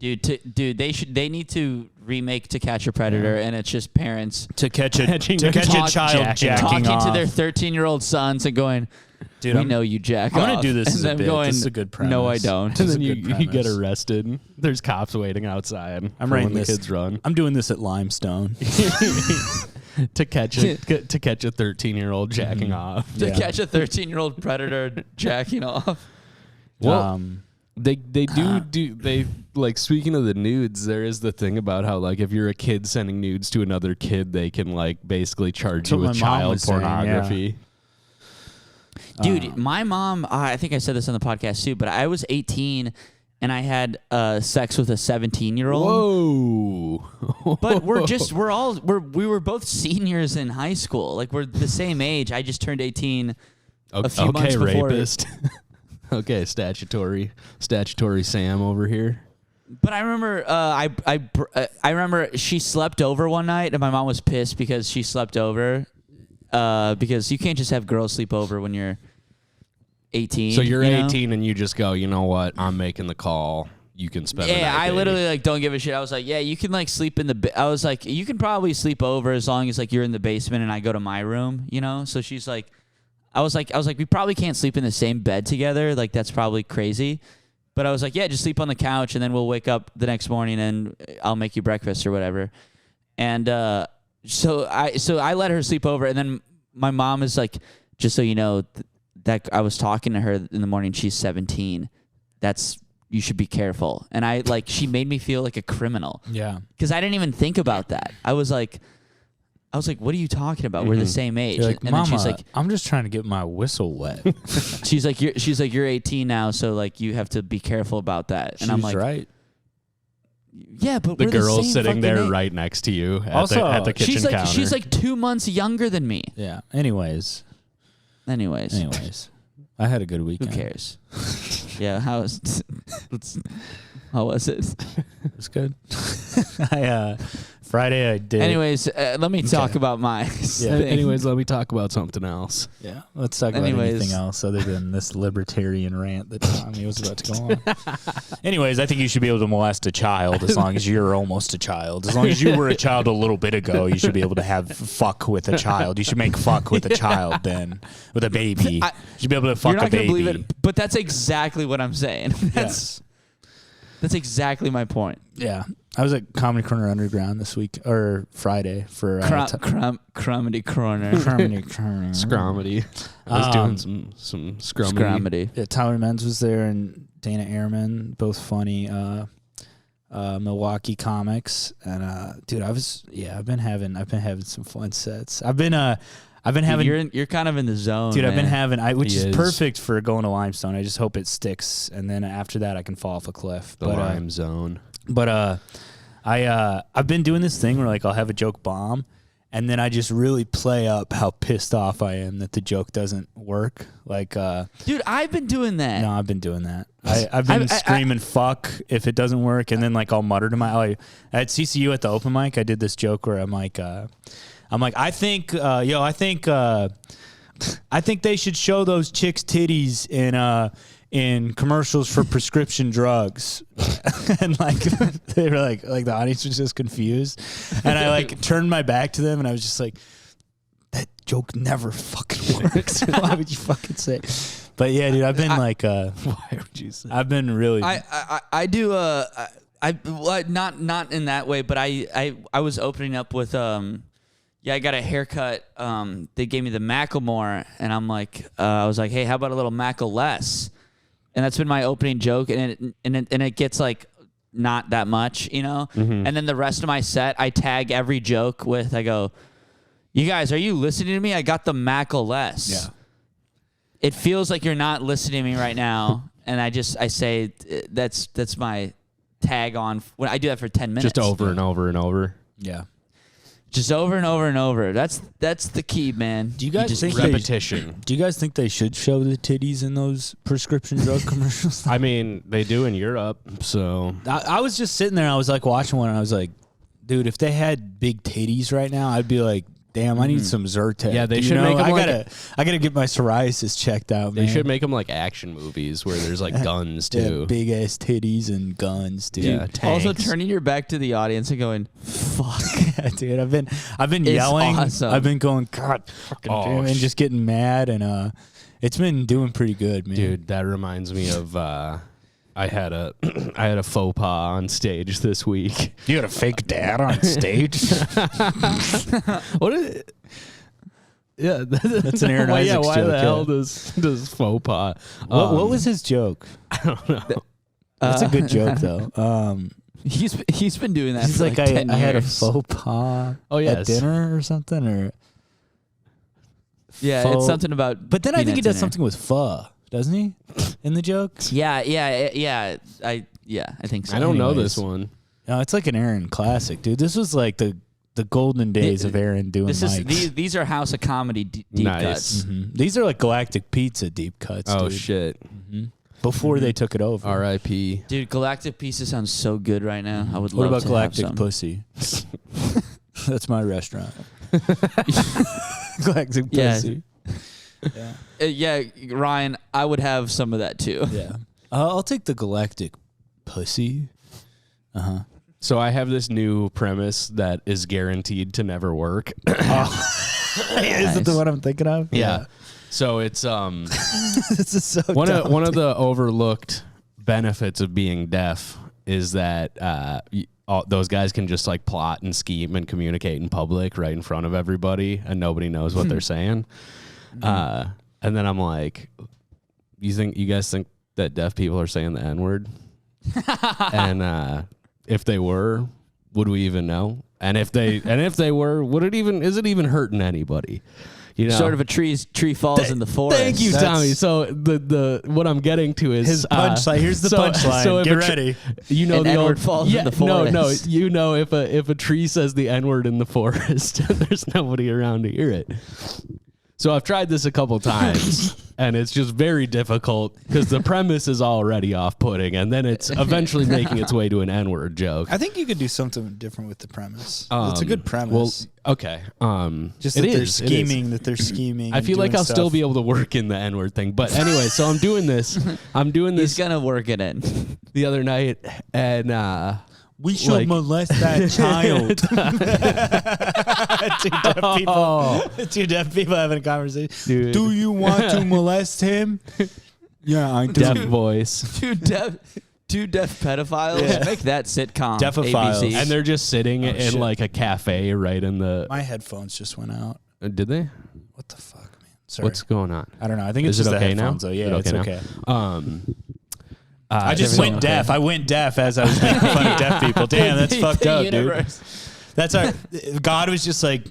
Dude, they need to remake To Catch a Predator, and it's just parents To catch a Catching child jacking jacking talking off. to their 13-year-old sons and going, Dude, we know you jack I'm off. gonna do this and as a them bit. going, This is a good premise. No, I don't. And That's then a you good get premise. arrested. There's cops waiting outside. I'm for writing when the this. kids run. I'm doing this at Limestone. to catch a 13-year-old jacking off. To catch a 13-year-old predator jacking off. Well, they do like, speaking of the nudes, there is the thing about how, like, if you're a kid sending nudes to another kid, they can, like, basically charge you That's with what my mom child was saying, pornography. Dude, my mom, I think I said this on the podcast too, but I was 18 and I had sex with a 17-year-old. Whoa. But we were both seniors in high school. Like, we're the same age. I just turned 18 a few months before. Rapist. Okay, statutory Sam over here. But I remember I remember she slept over one night and my mom was pissed because she slept over. Because you can't just have girls sleep over when you're 18. So you're you know? 18 and you just go, you know what? I'm making the call. You can spend the night, Yeah, I baby. literally like don't give a shit. I was like, yeah, you can like sleep in the. I was like, you can probably sleep over as long as like you're in the basement and I go to my room, you know. So she's like, I was like, we probably can't sleep in the same bed together. Like, that's probably crazy. But I was like, yeah, just sleep on the couch, and then we'll wake up the next morning, and I'll make you breakfast or whatever. And so I let her sleep over, and then my mom is like, just so you know, that I was talking to her in the morning. She's 17. You should be careful. And she made me feel like a criminal. Yeah. Because I didn't even think about that. I was like, what are you talking about? We're the same age. You're like, and Mama, then she's like, I'm just trying to get my whistle wet. she's like, you're 18 now, so like you have to be careful about that. And I'm like, right. Yeah, but The we're girl the same sitting there fucking age. right next to you at, Also, the kitchen counter. She's like 2 months younger than me. Yeah. Anyways. I had a good Who weekend. cares? Yeah, how was it? It was good. Friday I did. Anyways, let me talk about my thing. Anyways, let me talk about something else. Yeah, let's talk about anything else other than this libertarian rant that Tommy was about to go on. Anyways, I think you should be able to molest a child as long as you're almost a child. As long as you were a child a little bit ago, you should be able to have fuck with a child. You should make fuck with a child then, with a baby. You should be able to fuck You're not a baby. gonna believe it, but that's exactly what I'm saying. That's exactly my point. Yeah. I was at Comedy Corner Underground this week, or Friday, for Cromedy Corner. Comedy Corner. Scromedy. I was doing some scromedy. Yeah, Tyler Menz was there and Dana Ehrman, both funny Milwaukee comics. And dude, I've been having some fun sets. I've been having. You're kind of in the zone, dude. Man. I've been having, which is perfect for going to Limestone. I just hope it sticks, and then after that, I can fall off a cliff. The Lime Zone. But I've been doing this thing where like I'll have a joke bomb, and then I just really play up how pissed off I am that the joke doesn't work. Like, dude, I've been doing that. No, I've been doing that. I've been screaming fuck if it doesn't work, and then like I'll mutter to at CCU at the open mic, I did this joke where I'm like, I think they should show those chicks' titties in commercials for prescription drugs. And like they were like the audience was just confused, and I like turned my back to them, and I was just like, that joke never fucking works. Why would you fucking say? But yeah, dude, I've been why would you say? I've been really. I do not in that way, but I was opening up with I got a haircut. They gave me the Macklemore, and I'm like, I was like, hey, how about a little Mackle less? And that's been my opening joke, and it gets like not that much, you know. Mm-hmm. And then the rest of my set, I tag every joke with, I go, you guys, are you listening to me? I got the Mackle less. Yeah. It feels like you're not listening to me right now, and I say that's my tag on. When I do that for 10 minutes, just over and over and over. Yeah. Just over and over and over. That's the key, man. Do you guys think repetition? Do you guys think they should show the titties in those prescription drug commercials? I mean, they do in Europe, so I was just sitting there. I was like watching one, and I was like, dude, if they had big titties right now, I'd be like, damn, I need some Zyrtec. Yeah, they should make them I gotta get my psoriasis checked out, man. They should make them like action movies where there's like guns too. Yeah, big ass titties and guns, dude. Yeah, also turning your back to the audience and going, fuck. Yeah, dude, I've been yelling. Awesome. I've been going, God fucking damn, and just getting mad, and it's been doing pretty good, man. Dude, that reminds me of I had a faux pas on stage this week. You had a fake dad on stage? What is it? Yeah, that's an Aaron Isaacs joke. Why the hell does faux pas? What was his joke? I don't know. That's a good joke though. He's been doing that. He's for like, 10 I had a years. faux pas. Oh yes. At dinner or something, or yeah, it's something about. But then I think he does dinner. something with pho, doesn't he? In the joke. Yeah. I think so. I don't know Anyways. this one. No, it's like an Aaron classic, dude. This was like the golden days of Aaron doing mics. These are House of Comedy deep Nice. cuts. Mm-hmm. These are like Galactic Pizza deep cuts. Oh dude. shit. Mm-hmm. Before they took it over. R.I.P. Dude, Galactic Pizza sounds so good right now. I would What love about to Galactic have some. Pussy? That's my restaurant. Galactic Yeah. Pussy. Yeah, Ryan, I would have some of that too. Yeah. I'll take the Galactic Pussy. So I have this new premise that is guaranteed to never work. Is it the one I'm thinking of? Yeah. So it's This is so one dumb. of the overlooked benefits of being deaf is that those guys can just like plot and scheme and communicate in public right in front of everybody, and nobody knows what they're saying. And then I'm like, you guys think that deaf people are saying the N-word? And if they were, would we even know? And if they were, is it even hurting anybody? You know, Sort of a tree falls in the forest. Thank you, Tommy. So the what I'm getting to is His punchline. Here's the punchline. So Get ready. You know An the N-word old falls in the forest. No. You know if a tree says the N-word in the forest, there's nobody around to hear it. So I've tried this a couple times, and it's just very difficult because the premise is already off-putting, and then it's eventually making its way to an N-word joke. I think you could do something different with the premise. It's a good premise. Well, okay. Just it that they're is, it is. scheming, that they're scheming. I and feel like doing I'll still stuff. be able to work in the N-word thing. But anyway, so I'm doing this. He's gonna work it in. The other night, and We should like- molest that child. Two deaf people having a conversation. Dude. Do you want to molest him? Yeah, I do. deaf voice. Two deaf pedophiles. Make that sitcom. Deafophiles. ABC. And they're just sitting in shit. like a cafe right in the... My headphones just went out. Did they? What the fuck, man? Sorry. What's going on? I don't know. I think it's Is it just okay the now? headphones, though. Yeah, Is it it's okay okay. now? I just went deaf. I went deaf as I was making fun of deaf people. Damn, that's fucked up, dude. That's our... God was just like,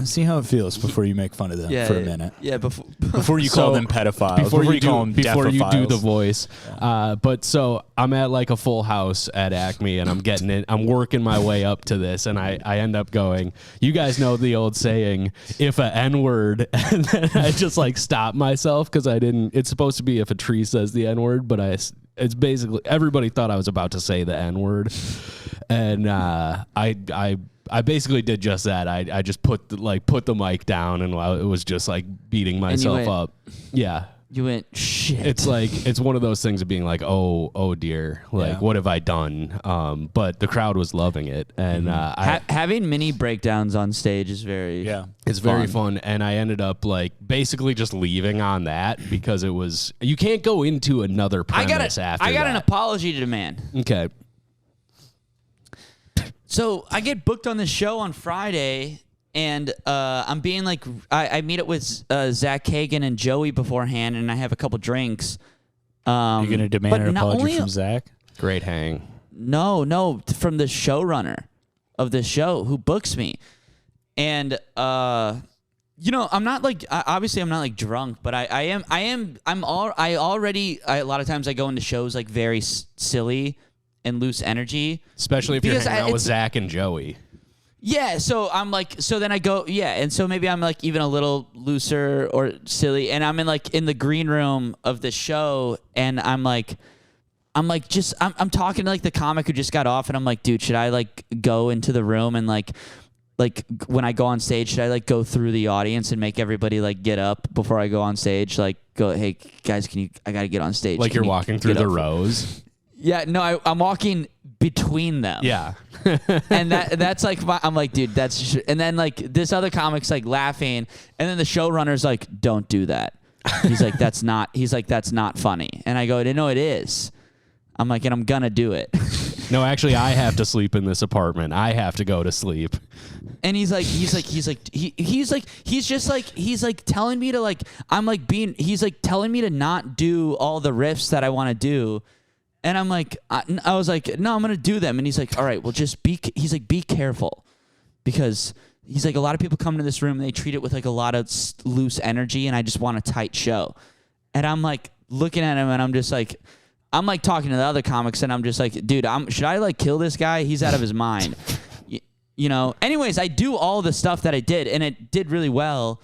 see how it feels before you make fun of them for a minute. Yeah, before Before you call them pedophiles. Before you call them before you do the deafophiles. voice. But so I'm at like a Full House at Acme, and I'm getting it. I'm working my way up to this, and I end up going, you guys know the old saying, if a N-word, and then I just like stop myself because I didn't. It's supposed to be if a tree says the N-word, but it's basically everybody thought I was about to say the N-word, and I basically did just that. I just put the mic down, and it was just like beating myself went- up. Yeah. you went shit. It's like it's one of those things of being like, oh dear, like Yeah. what have I done? But the crowd was loving it, and having mini breakdowns on stage is very it's very fun. And I ended up like basically just leaving on that because it was you can't go into another premise after. I got an that. apology to demand. Okay. So I get booked on this show on Friday, and I'm being like, I meet up with Zach Kagan and Joey beforehand, and I have a couple drinks. You're going to demand an apology from Zach? Great hang. No, from the showrunner of the show who books me, and I'm not like obviously I'm not like drunk, but I already a lot of times I go into shows like very silly and loose energy. Especially if you're Because hanging out with it's- Zach and Joey. Yeah, so I'm like, so then I go, and so maybe I'm like even a little looser or silly, and I'm in the green room of the show, and I'm talking to like the comic who just got off, and I'm like, dude, should I like go into the room and like when I go on stage, should I like go through the audience and make everybody like get up before I go on stage? Like go, hey guys, I gotta get on stage. Like Can you're you walking through get the up?" rows. Yeah, no, I'm walking between them. Yeah. And that's like I'm like, dude, that's and then like this other comic's like laughing, and then the showrunner's like, don't do that. He's like, that's not funny. And I go, no, it is. I'm like, and I'm gonna do it. No, actually, I have to sleep in this apartment. I have to go to sleep. And he's telling me to like, he's like telling me to not do all the riffs that I want to do. And I'm like, I was like, no, I'm going to do them. And he's like, all right, well, be careful. Because he's like, a lot of people come to this room and they treat it with like a lot of loose energy. And I just want a tight show. And I'm like looking at him, and I'm just like, I'm like talking to the other comics, and I'm just like, dude, should I like kill this guy? He's out of his mind. You know, anyways, I do all the stuff that I did, and it did really well.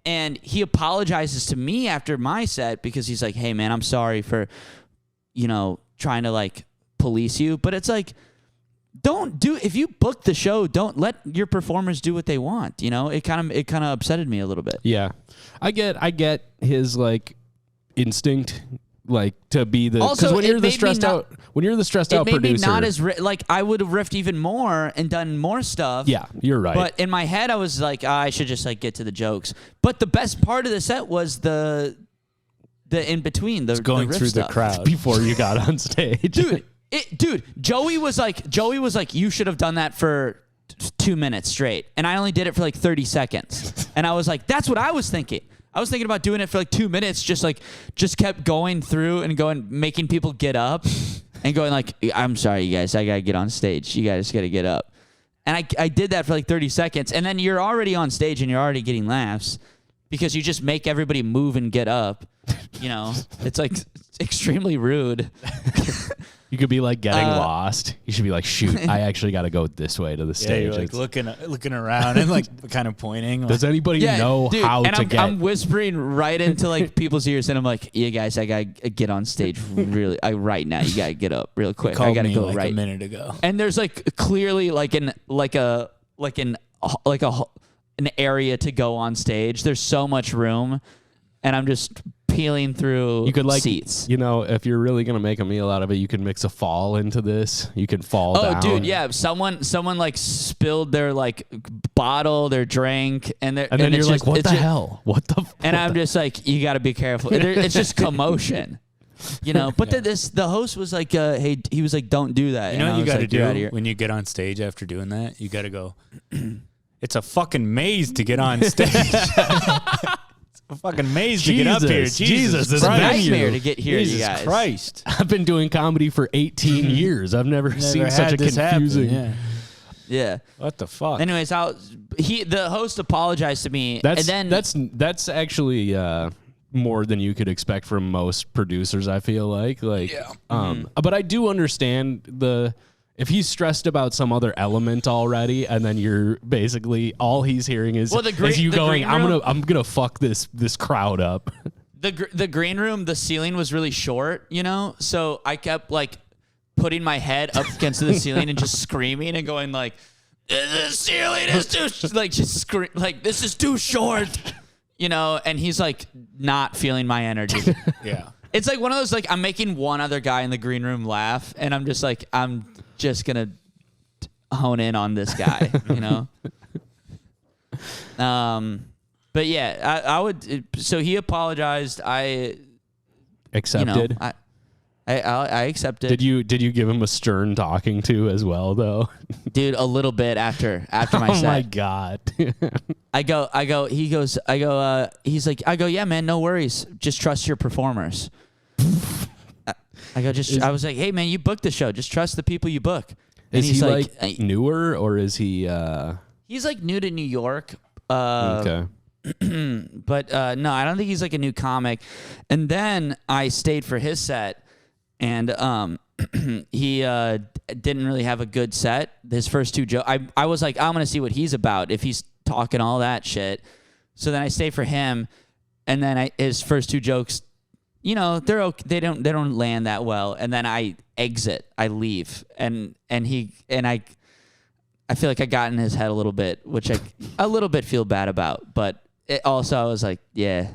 And he apologizes to me after my set because he's like, hey man, I'm sorry for, trying to like police you. But it's like, if you book the show, don't let your performers do what they want. You know, it kind of upsetted me a little bit. Yeah. I get his like instinct like to be the Also, because when it you're the made me stressed not- out when you're the stressed It out made producer. me not as like I would have riffed even more and done more stuff. Yeah, you're right. But in my head, I was like, I should just like get to the jokes. But the best part of the set was the in between, the Going the riff through the stuff. crowd. before you got on stage, Dude, Joey was like, you should have done that for 2 minutes straight, and I only did it for like 30 seconds, and I was like, that's what I was thinking. I was thinking about doing it for like 2 minutes, just kept going through and making people get up, and going like, I'm sorry, you guys, I gotta get on stage. You guys gotta get up, and I did that for like 30 seconds, and then you're already on stage and you're already getting laughs because you just make everybody move and get up. You know, it's like extremely rude. you could be like getting lost. You should be like, shoot, I actually got to go this way to the Yeah, stage. you're like looking around and like kind of pointing. Does anybody know dude, how and to get? I'm whispering right into like people's ears, and I'm like, "Yeah, guys, I gotta get on stage really right now. You gotta get up real quick. I called gotta me go like right." a minute ago. And there's like clearly an area to go on stage. There's so much room, and I'm just peeling through You could like, seats. you know, if you're really gonna make a meal out of it, you can mix a fall into this. You can fall Oh, down. dude, yeah. Someone like spilled their like bottle, their drink, and And then it's you're just, like, what it's the just- hell? What the? And what I'm the- just like, you got to be careful. It's just commotion, you know. But the host was like, hey, he was like, don't do that. You know And what I you was got to like, "You're outta do here." when you get on stage after doing that? You got to go, it's a fucking maze to get on stage. It's a fucking maze to get up here. Jesus, It's this a venue. nightmare to get here, Jesus you guys. Christ. I've been doing comedy for 18 years. I've never seen such a confusing. Yeah. Yeah. What the fuck? Anyways, the host apologized to me, That's and then that's actually more than you could expect from most producers. I feel like but I do understand if he's stressed about some other element already, and then you're basically all he's hearing is Well, the you going, green room- I'm gonna fuck this crowd up. the green room, the ceiling was really short, you know, so I kept like putting my head up against the ceiling and just screaming and going like, "The ceiling is too like just scream like this is too short," you know. And he's like not feeling my energy. yeah. It's like one of those like I'm making one other guy in the green room laugh, and I'm just like I'm just gonna hone in on this guy, you know. But yeah, I would. So he apologized. I Accepted. I accepted. Did you give him a stern talking to as well though? Dude, a little bit after my Oh set. my god. He's like, yeah, man, no worries. Just trust your performers. I was like, hey, man, you booked the show. Just trust the people you book. And Is he's he like, newer or is he he's like new to New York. okay. But no, I don't think he's like a new comic. And then I stayed for his set, and he didn't really have a good set. His first two jokes, I was like, I'm gonna see what he's about if he's talking all that shit. So then I stayed for him, and then his first two jokes, you know, they're okay, they don't land that well. And then I exit, I leave, and I feel like I got in his head a little bit, which I a little bit feel bad about, but. Also, I was like, yeah.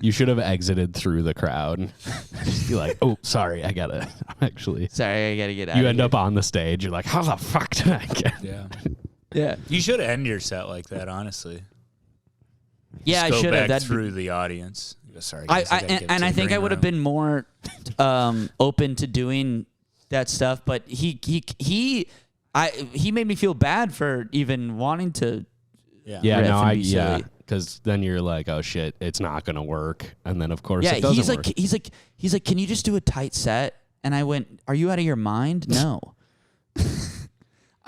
You should have exited through the crowd. Just be like, oh, sorry, I'm actually. Sorry, I got to get out You of end here. up on the stage. You're like, how the fuck did I get? Yeah. Yeah. You should end your set like that, honestly. Yeah, I Just should go have. back through the audience. Go, sorry, I guys, gotta get to I the think I green would have room." been more open to doing that stuff, but he made me feel bad for even wanting to. Yeah. Yeah, riff no, and be silly. because then you're like, oh shit, it's not gonna work, and then of course Yeah, it doesn't he's work. like he's like, can you just do a tight set? And I went, are you out of your mind? No.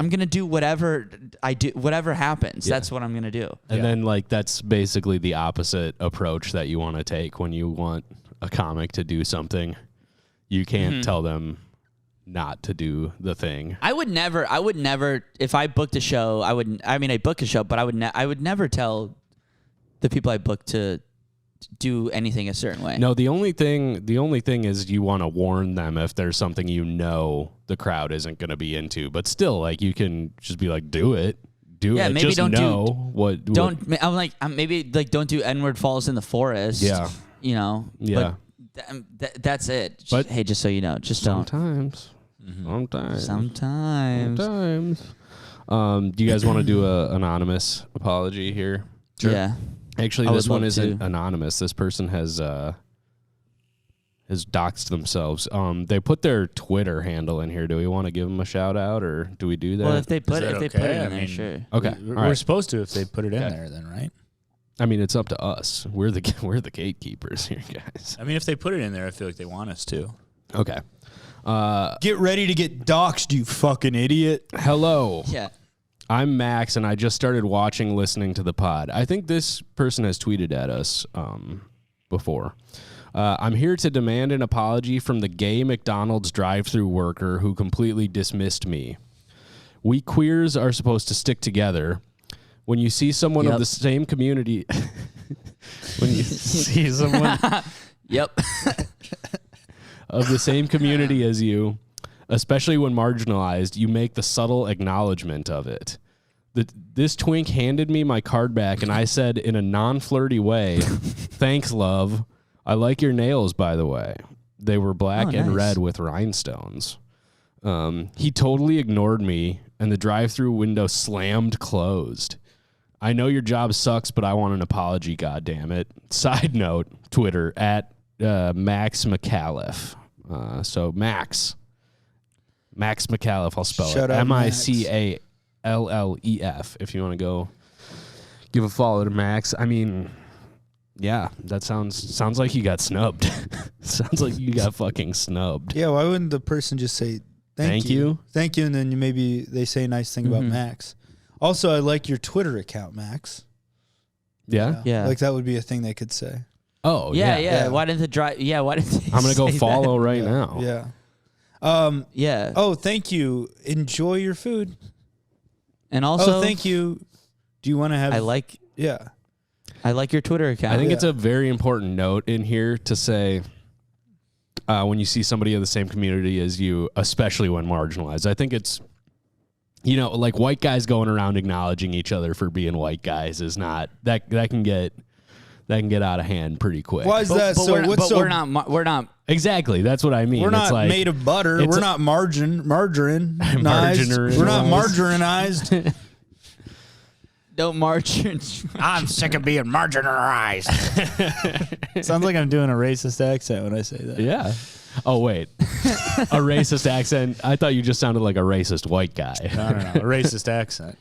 I'm gonna do whatever I do, whatever happens. Yeah. That's what I'm gonna do. And Yeah. then like that's basically the opposite approach that you want to take when you want a comic to do something. You can't tell them not to do the thing. I would never, if I booked a show, I book a show, but I would never tell the people I booked to do anything a certain way. No, the only thing is you want to warn them if there's something you know the crowd isn't going to be into. But still, like you can just be like, do it. Yeah, maybe just don't know what. I'm like, maybe like don't do N-word falls in the forest. Yeah. You know. Yeah. But That's it. But hey, just so you know, just don't. Sometimes. Sometimes. Do you guys want to do a anonymous apology here? Sure. Yeah. Actually, I this would one love isn't to. anonymous. This person has doxed themselves. They put their Twitter handle in here. Do we want to give them a shout out, or do we do that? Well, if they put that it in okay? I there, mean, sure. Okay, We're supposed to if they put it in there, then, right? I mean, it's up to us. We're the gatekeepers here, guys. I mean, if they put it in there, I feel like they want us to. Okay. Get ready to get doxed, you fucking idiot. Hello. Yeah. I'm Max, and I just started listening to the pod. I think this person has tweeted at us before. I'm here to demand an apology from the gay McDonald's drive-thru worker who completely dismissed me. We queers are supposed to stick together. When you see someone of the same community, when you see someone Yep. of the same community as you, especially when marginalized, you make the subtle acknowledgement of it. This twink handed me my card back, and I said in a non-flirty way, "Thanks, love. I like your nails, by the way. They were black and red with rhinestones." He totally ignored me, and the drive-thru window slammed closed. I know your job sucks, but I want an apology, goddammit. Side note, Twitter, at Max McAuliffe. So Max McAuliffe, I'll spell Shout it. out MicAllef, if you want to go give a follow to Max. I mean, yeah, that sounds like you got snubbed. Sounds like you got fucking snubbed. Yeah, why wouldn't the person just say thank you? Thank you, and then maybe they say a nice thing about Max. Also, I like your Twitter account, Max. Yeah? Yeah. Like that would be a thing they could say. Oh, Yeah. yeah. Why didn't the drive? Yeah. Why didn't they I'm going to go say follow that? right now. Yeah. Yeah. Oh, thank you. Enjoy your food. And also, thank you. Do you want to have? I like your Twitter account. I think it's a very important note in here to say when you see somebody of the same community as you, especially when marginalized. I think it's, like white guys going around acknowledging each other for being white guys is not that can get out of hand pretty quick. Why is that? So what's so? We're not. Exactly, that's what I mean. We're not it's like, made of butter. We're not margarinized. Margarinized. We're not margarinized. Don't march. I'm sick of being marginalized. Sounds like I'm doing a racist accent when I say that. Yeah. Oh, wait. A racist accent? I thought you just sounded like a racist white guy. No, a racist accent.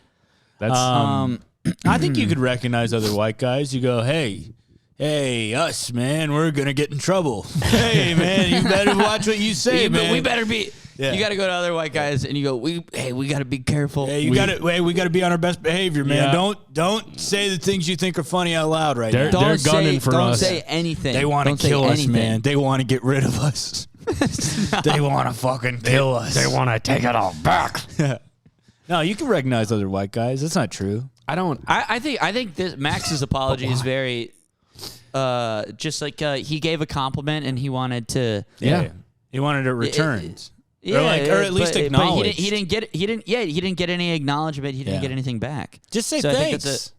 That's I think you could recognize other white guys. You go, hey, us, man, we're going to get in trouble. Hey, man, you better watch what you say, man. We better be. Yeah. You got to go to other white guys and you go, we got to be careful. Hey, we got to be on our best behavior, man. Yeah. Don't say the things you think are funny out loud right now. They're gunning for don't us. say anything. They want to Don't say kill us, anything. man. They want to get rid of us. They want to fucking kill us. They want to take it all back. No, you can recognize other white guys. That's not true. I don't. I think this Max's apology is very, just like he gave a compliment and he wanted to. Yeah. He wanted it returned. Yeah, or at least acknowledged. But he didn't get. He didn't get any acknowledgement. He didn't get anything back. Just say So I think thanks.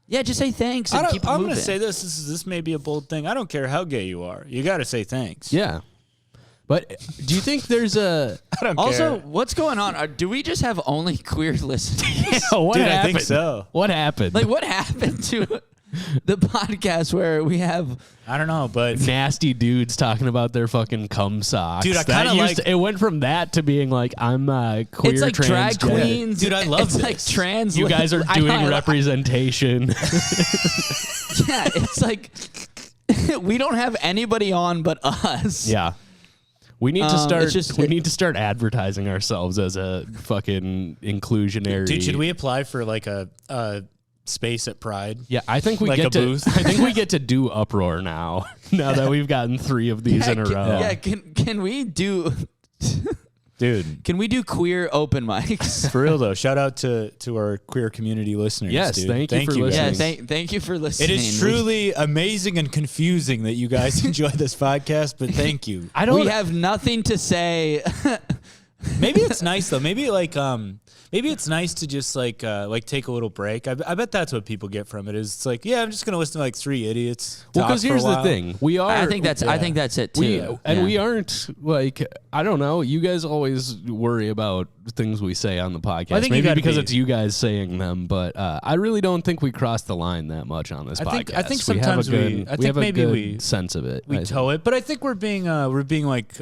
it's just say thanks and keep it I'm moving. going to say this. This may be a bold thing. I don't care how gay you are. You got to say thanks. Yeah. But do you think there's a... I don't Also, care. what's going on? Do we just have only queer listeners? what Dude, happened? I think so. What happened? Like, what happened to the podcast where we have... I don't know, but nasty dudes talking about their fucking cum socks. Dude, I That kinda used like- it went from that to being like, I'm queer, It's like drag transgender. queens. Dude, I love it's this. like trans. You guys are I know, doing representation. Yeah, it's like we don't have anybody on but us. Yeah. We need to It's start. just- we need to start advertising ourselves as a fucking inclusionary. dude, should we apply for like a space at Pride? Yeah, I think we Like get a to. booth? I think we get to do uproar now. Now that we've gotten 3 of these in a row. Yeah, can we do? Dude, Can we do queer open mics? for real though, shout out to our queer community listeners. Yes, dude. thank you for guys. listening. Yeah, thank you for listening. It is truly amazing and confusing that you guys enjoy this podcast, but thank you. I don't. We have nothing to say. Maybe it's nice though. Maybe Maybe it's nice to just like take a little break. I bet that's what people get from it. Is it's like, yeah, I'm just gonna listen to like three idiots. Well, because here's the thing, we are. I think that's it too. We aren't like, I don't know. You guys always worry about things we say on the podcast. I think maybe because it's you guys saying them, but I really don't think we cross the line that much on this podcast. I think sometimes we have a good sense of it. We toe it, but I think we're being like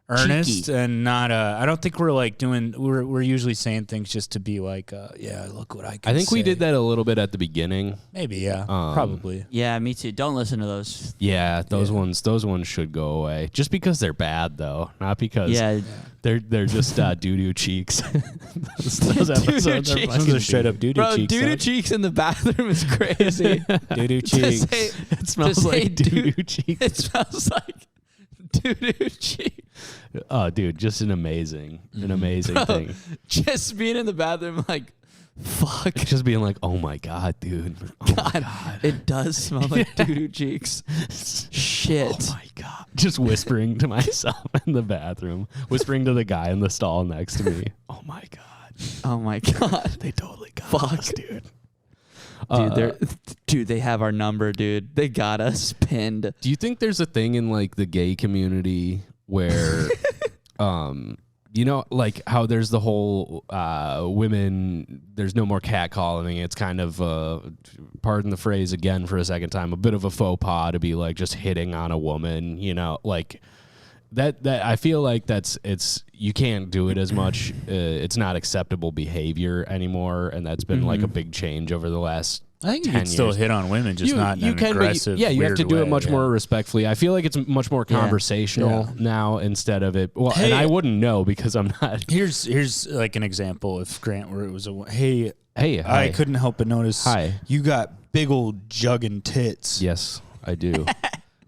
earnest cheeky. and not. I don't think we're like doing. We're usually saying things just to be like, yeah, look what I can. I think say. we did that a little bit at the beginning. Maybe, yeah, probably. Yeah, me too. Don't listen to those. Yeah, those ones should go away. Just because they're bad, though, not because they're just doo-doo cheeks. those episodes are Those are straight up doo-doo Bro, cheeks. doo-doo cheeks in the bathroom is crazy. Doo-doo cheeks. It smells like doo-doo cheeks. It smells like doo-doo cheeks. Oh, dude, just an amazing thing. Just being in the bathroom, like, fuck. Just being like, oh my god, dude. Oh my god. It does smell like doo-doo cheeks. Shit. Oh my god. Just whispering to myself in the bathroom, whispering to the guy in the stall next to me. Oh my god. Oh my god. They totally got us, dude. Dude, they have our number, dude. They got us pinned. Do you think there's a thing in like the gay community where you know, like how there's the whole women, there's no more catcalling. It's kind of, pardon the phrase again for a second time, a bit of a faux pas to be like just hitting on a woman, you know, like that I feel like you can't do it as much. It's not acceptable behavior anymore. And that's been like a big change over the last I think you 10 can still years. Hit on women, just not in an aggressive, you have to do it weird much way, more respectfully. I feel like it's much more conversational now instead of it. Well, and I wouldn't know because I'm not. Here's like an example if Grant where it was Hey, hi. I couldn't help but notice. Hi. You got big old jugging tits. Yes, I do.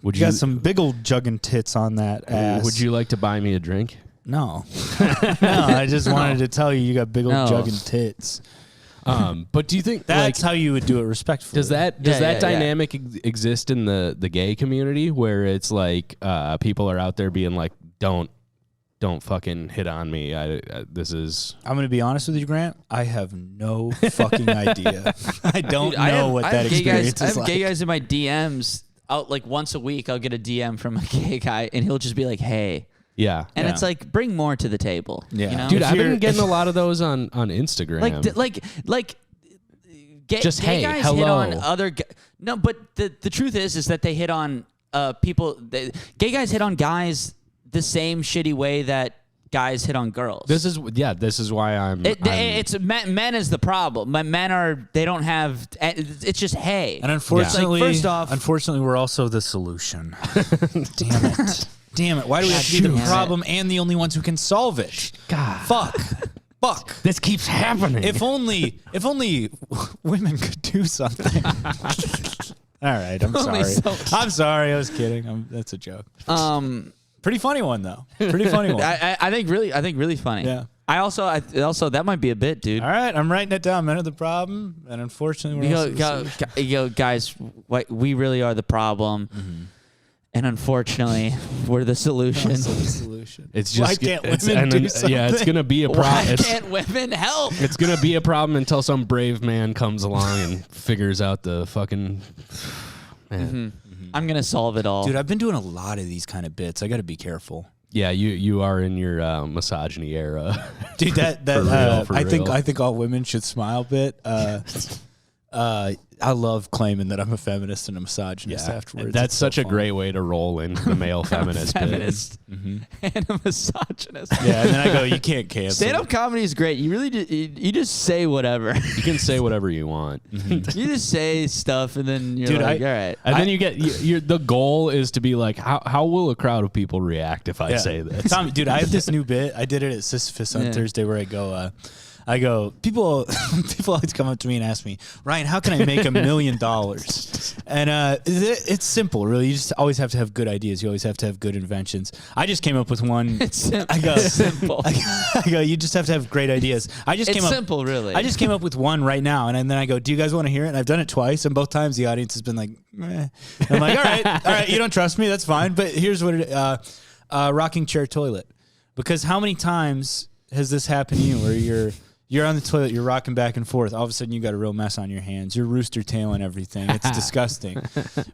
Would You got some big old jugging tits on that ass. Would you like to buy me a drink? No. No, I just wanted to tell you got big old No. jugging tits. But do you think that's like, how you would do it respectfully. does that dynamic exist in the gay community where it's like people are out there being like, don't fucking hit on me. This is. I'm going to be honest with you, Grant. I have no fucking idea. I don't Dude, know what that experience I is have like. gay guys in my DMs. Out like once a week, I'll get a DM from a gay guy, and he'll just be like, "Hey," Yeah. and it's like, bring more to the table. Yeah. you know? Dude, If I've been you're- getting a lot of those on Instagram. like gay, Just, gay hey, guys hello. hit on other. No, but the truth is that they hit on people. Gay guys hit on guys the same shitty way that guys hit on girls. This is why I'm. It's men is the problem. Men they don't have. It's just hey. And unfortunately, Like, first off, unfortunately, we're also the solution. Damn it! Damn it! Why do we have to be the Damn it. problem and the only ones who can solve it? God. Fuck! This keeps happening. If only women could do something. All right, I'm Only sorry. so- I'm sorry. I was kidding. That's a joke. Pretty funny one though. Pretty funny one. I think really funny. Yeah. I also that might be a bit, dude. All right, I'm writing it down. Men are the problem, and unfortunately, we're also the solution. Guys, we really are the problem, Mm-hmm. and unfortunately, we're the solution. Also the solution. It's just Why can't it's, women and do then- something? Yeah, it's gonna be a Why problem. can't women help? It's gonna be a problem until some brave man comes along and figures out the fucking. Man. I'm gonna solve it all. Dude, I've been doing a lot of these kind of bits. I got to be careful. Yeah, you are in your misogyny era. Dude, that For real, for I think real. all women should smile bit. I love claiming that I'm a feminist and a misogynist afterwards. That's It's so such a fun. great way to roll into the male feminist. bit. feminist and a misogynist. Yeah, and then I go, you can't cancel. Stand-up comedy is great. You really you just say whatever. You can say whatever you want, You just say stuff, and then you're Dude, like, all right. and then you get. The goal is to be like, how will a crowd of people react if I say this? Tommy, dude, I have this new bit. I did it at Sisyphus on Yeah. Thursday where I go, people always come up to me and ask me, Ryan, how can I make $1 million? And it's simple, really. You just always have to have good ideas. You always have to have good inventions. I just came up with one. It's simple. I go, simple. I go, you just have to have great ideas. It's simple, really. I just came up with one right now, and then I go, do you guys want to hear it? And I've done it twice, and both times the audience has been like, meh. And I'm like, all right, you don't trust me, that's fine. But here's what rocking chair toilet. Because how many times has this happened to you where You're on the toilet, you're rocking back and forth. All of a sudden, you got a real mess on your hands. You're rooster tailing everything. It's disgusting.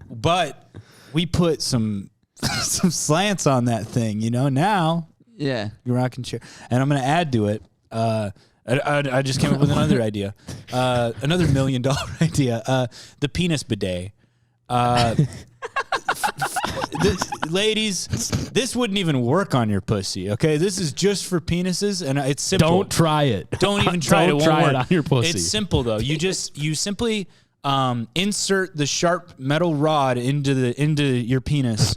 But we put some slants on that thing, Now Yeah. you're rocking chair. And I'm going to add to it. I just came up with another idea. Another $1 million idea. The penis bidet. Ladies, this wouldn't even work on your pussy, okay? This is just for penises, and it's simple. Don't try it. Don't even try it. Don't It won't try it work. on your pussy. It's simple though. You simply insert the sharp metal rod into your penis,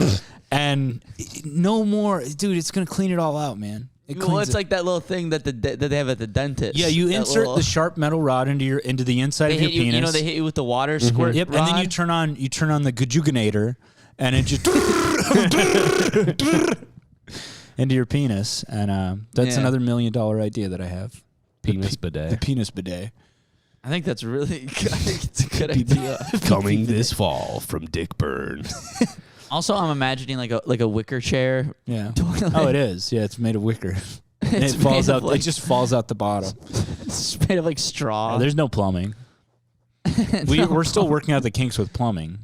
and no more, dude. It's gonna clean it all out, man. Well, it's like that little thing that that they have at the dentist. Yeah, you That insert little- the sharp metal rod into the inside They of your hit you, penis. they hit you with the water squirt. Yep, rod. and then you turn on the gajuginator, and it just into your penis, and that's Yeah. another $1 million idea that I have. Penis The bidet. penis bidet. I think that's really. I think it's a good idea. Coming this fall from Dick Byrne. Also, I'm imagining like a wicker chair. Yeah. Toilet. Oh, it is. Yeah, it's made of wicker. And It's it falls made out. of, like- It just falls out the bottom. It's made of like straw. Oh, there's no plumbing. We're still working out the kinks with plumbing.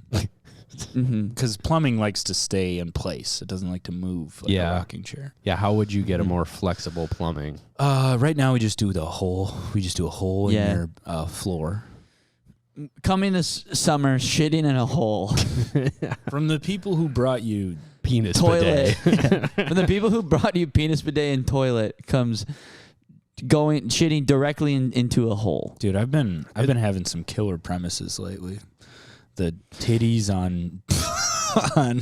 Because plumbing likes to stay in place. It doesn't like to move like a rocking chair. Yeah, how would you get a more flexible plumbing? Right now we just do the hole. We just do a hole in your floor. Coming this summer, shitting in a hole. From the people who brought you Penis Toilet. bidet. From the people who brought you penis bidet and toilet comes shitting directly into a hole. dude, I've been having some killer premises lately. The titties on on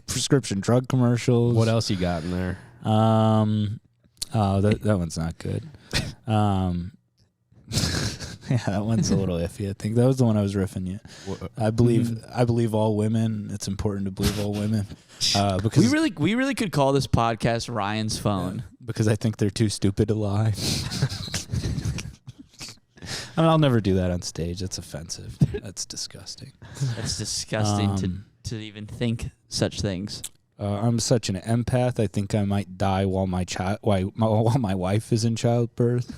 prescription drug commercials. What else you got in there? Oh, that one's not good. Yeah, that one's a little iffy. I think that was the one I was riffing you. I believe all women. It's important to believe all women. Because We really could call this podcast Ryan's phone. because I think they're too stupid to lie. I mean, I'll never do that on stage. That's offensive. That's disgusting. That's disgusting to even think such things. I'm such an empath. I think I might die while my wife is in childbirth.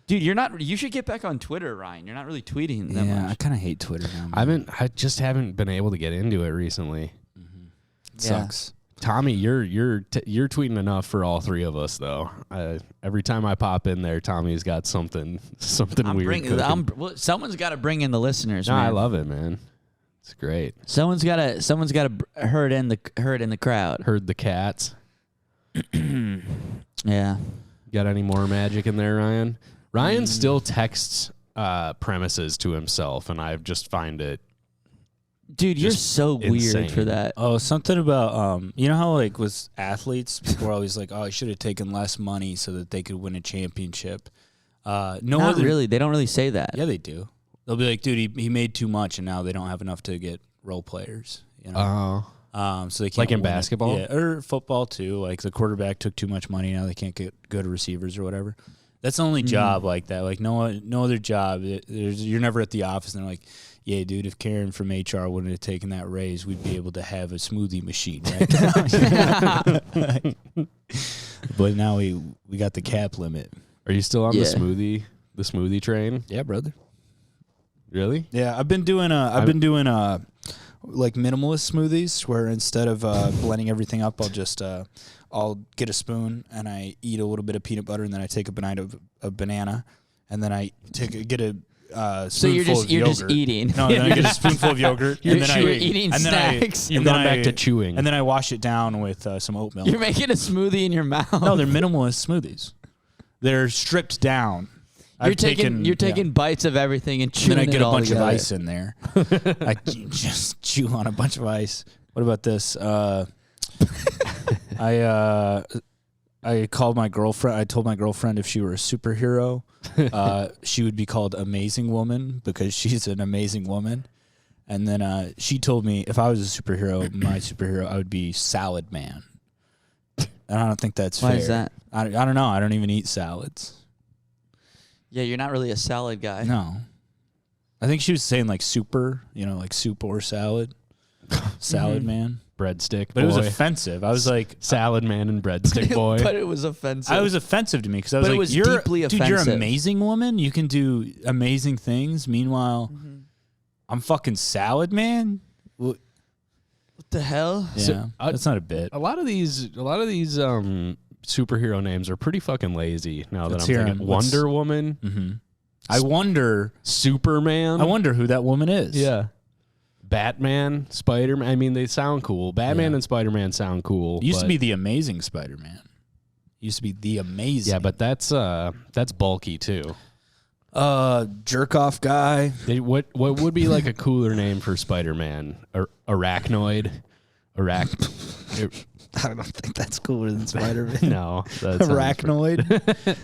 Dude, you should get back on Twitter, Ryan. You're not really tweeting that I much. kind of hate Twitter now. Man. I just haven't been able to get into it recently. It sucks. Tommy, you're tweeting enough for all three of us, though. Every time I pop in there, Tommy's got something weird. Cooking. Someone's got to bring in the listeners. No, man. I love it, man. It's great. Someone's got to herd in the crowd. Heard the cats. Yeah. Got any more magic in there, Ryan? Ryan still texts premises to himself, and I just find it. Dude, you're Just so weird insane. for that. Oh, something about you know how like with athletes, people are always like, "Oh, I should have taken less money so that they could win a championship." Not really. They don't really say that. Yeah, they do. They'll be like, "Dude, he made too much, and now they don't have enough to get role players." You know, so they can't Like in win it. basketball? yeah, or football too. Like the quarterback took too much money, now they can't get good receivers or whatever. That's the only job like that. Like no other job. You're never at the office, and they're like, "Yeah, dude, if Karen from HR wouldn't have taken that raise, we'd be able to have a smoothie machine right now." But now we got the cap limit. Are you still on Yeah. the smoothie train? Yeah, brother. Really? Yeah, I've been doing like minimalist smoothies where instead of blending everything up, I'll get a spoon and I eat a little bit of peanut butter, and then I take a bite of a banana, and then I get a So you're spoonful of just yogurt. eating. No, then I get a spoonful of yogurt. You're and then chewing. Eating and snacks. You've gone back to chewing. And then I wash it down with some oat milk. You're making a smoothie in your mouth. No, they're minimalist smoothies. They're stripped down. You're taking bites of everything and chewing Then I get it a all bunch together. of ice in there. I just chew on a bunch of ice. What about this? I called my girlfriend. I told my girlfriend if she were a superhero, she would be called Amazing Woman because she's an amazing woman. And then she told me if I was a superhero, my superhero, I would be Salad Man. And I don't think that's fair. Why is that? I don't know. I don't even eat salads. Yeah, you're not really a salad guy. No. I think she was saying like super, like soup or salad. Salad Man. breadstick But boy. it was offensive. I was like, salad man and breadstick boy. But it was offensive. I was offensive to me because I was But it like, was "You're deeply dude, you're an offensive. amazing woman. You can do amazing things. Meanwhile, I'm fucking salad man." What the hell? Yeah, So, that's not a bit. a lot of these superhero names are pretty fucking lazy. Now that Let's I'm hear thinking, 'em. Wonder Woman, Mm-hmm. I wonder Superman. who that woman is. Yeah. Batman, Spider-Man. I mean, they sound cool. Batman and Spider-Man sound cool. It used to but- be the Amazing Spider-Man. Used to be the Amazing. Yeah, but that's bulky too. Jerk off guy. What would be like a cooler name for Spider-Man? Arachnoid. I don't think that's cooler than Spider-Man. No, that sounds Arachnoid.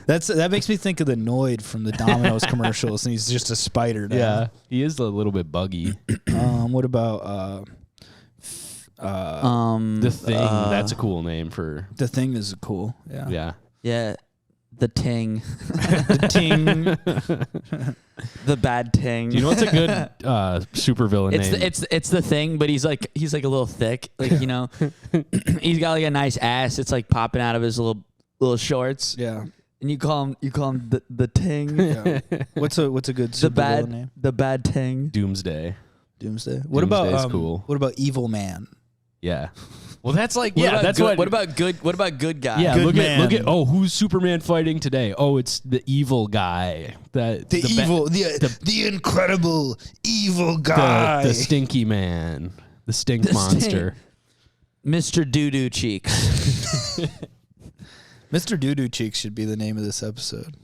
That makes me think of the Noid from the Domino's commercials, and he's just a spider now. Yeah, he is a little bit buggy. What about The Thing. That's a cool name for. The Thing is cool. Yeah. Yeah. Yeah, the ting, The Ting. the bad ting. Do you know what's a good supervillain It's name? it's the Thing, but he's like a little thick, like he's got like a nice ass. It's like popping out of his little shorts, Yeah. and you call him the ting, Yeah. What's a good the supervillain name? bad ting. Doomsday. Doomsday. What about Doomsday's cool. What about Evil Man? Yeah. Well, that's like What about that's good, what. What about good guy? Yeah, Good look man. at who's Superman fighting today? Oh, it's the evil guy. The incredible evil guy. the stinky man, the stink monster. Mr. Doo-Doo Cheeks. Mr. Doo-Doo Cheeks should be the name of this episode.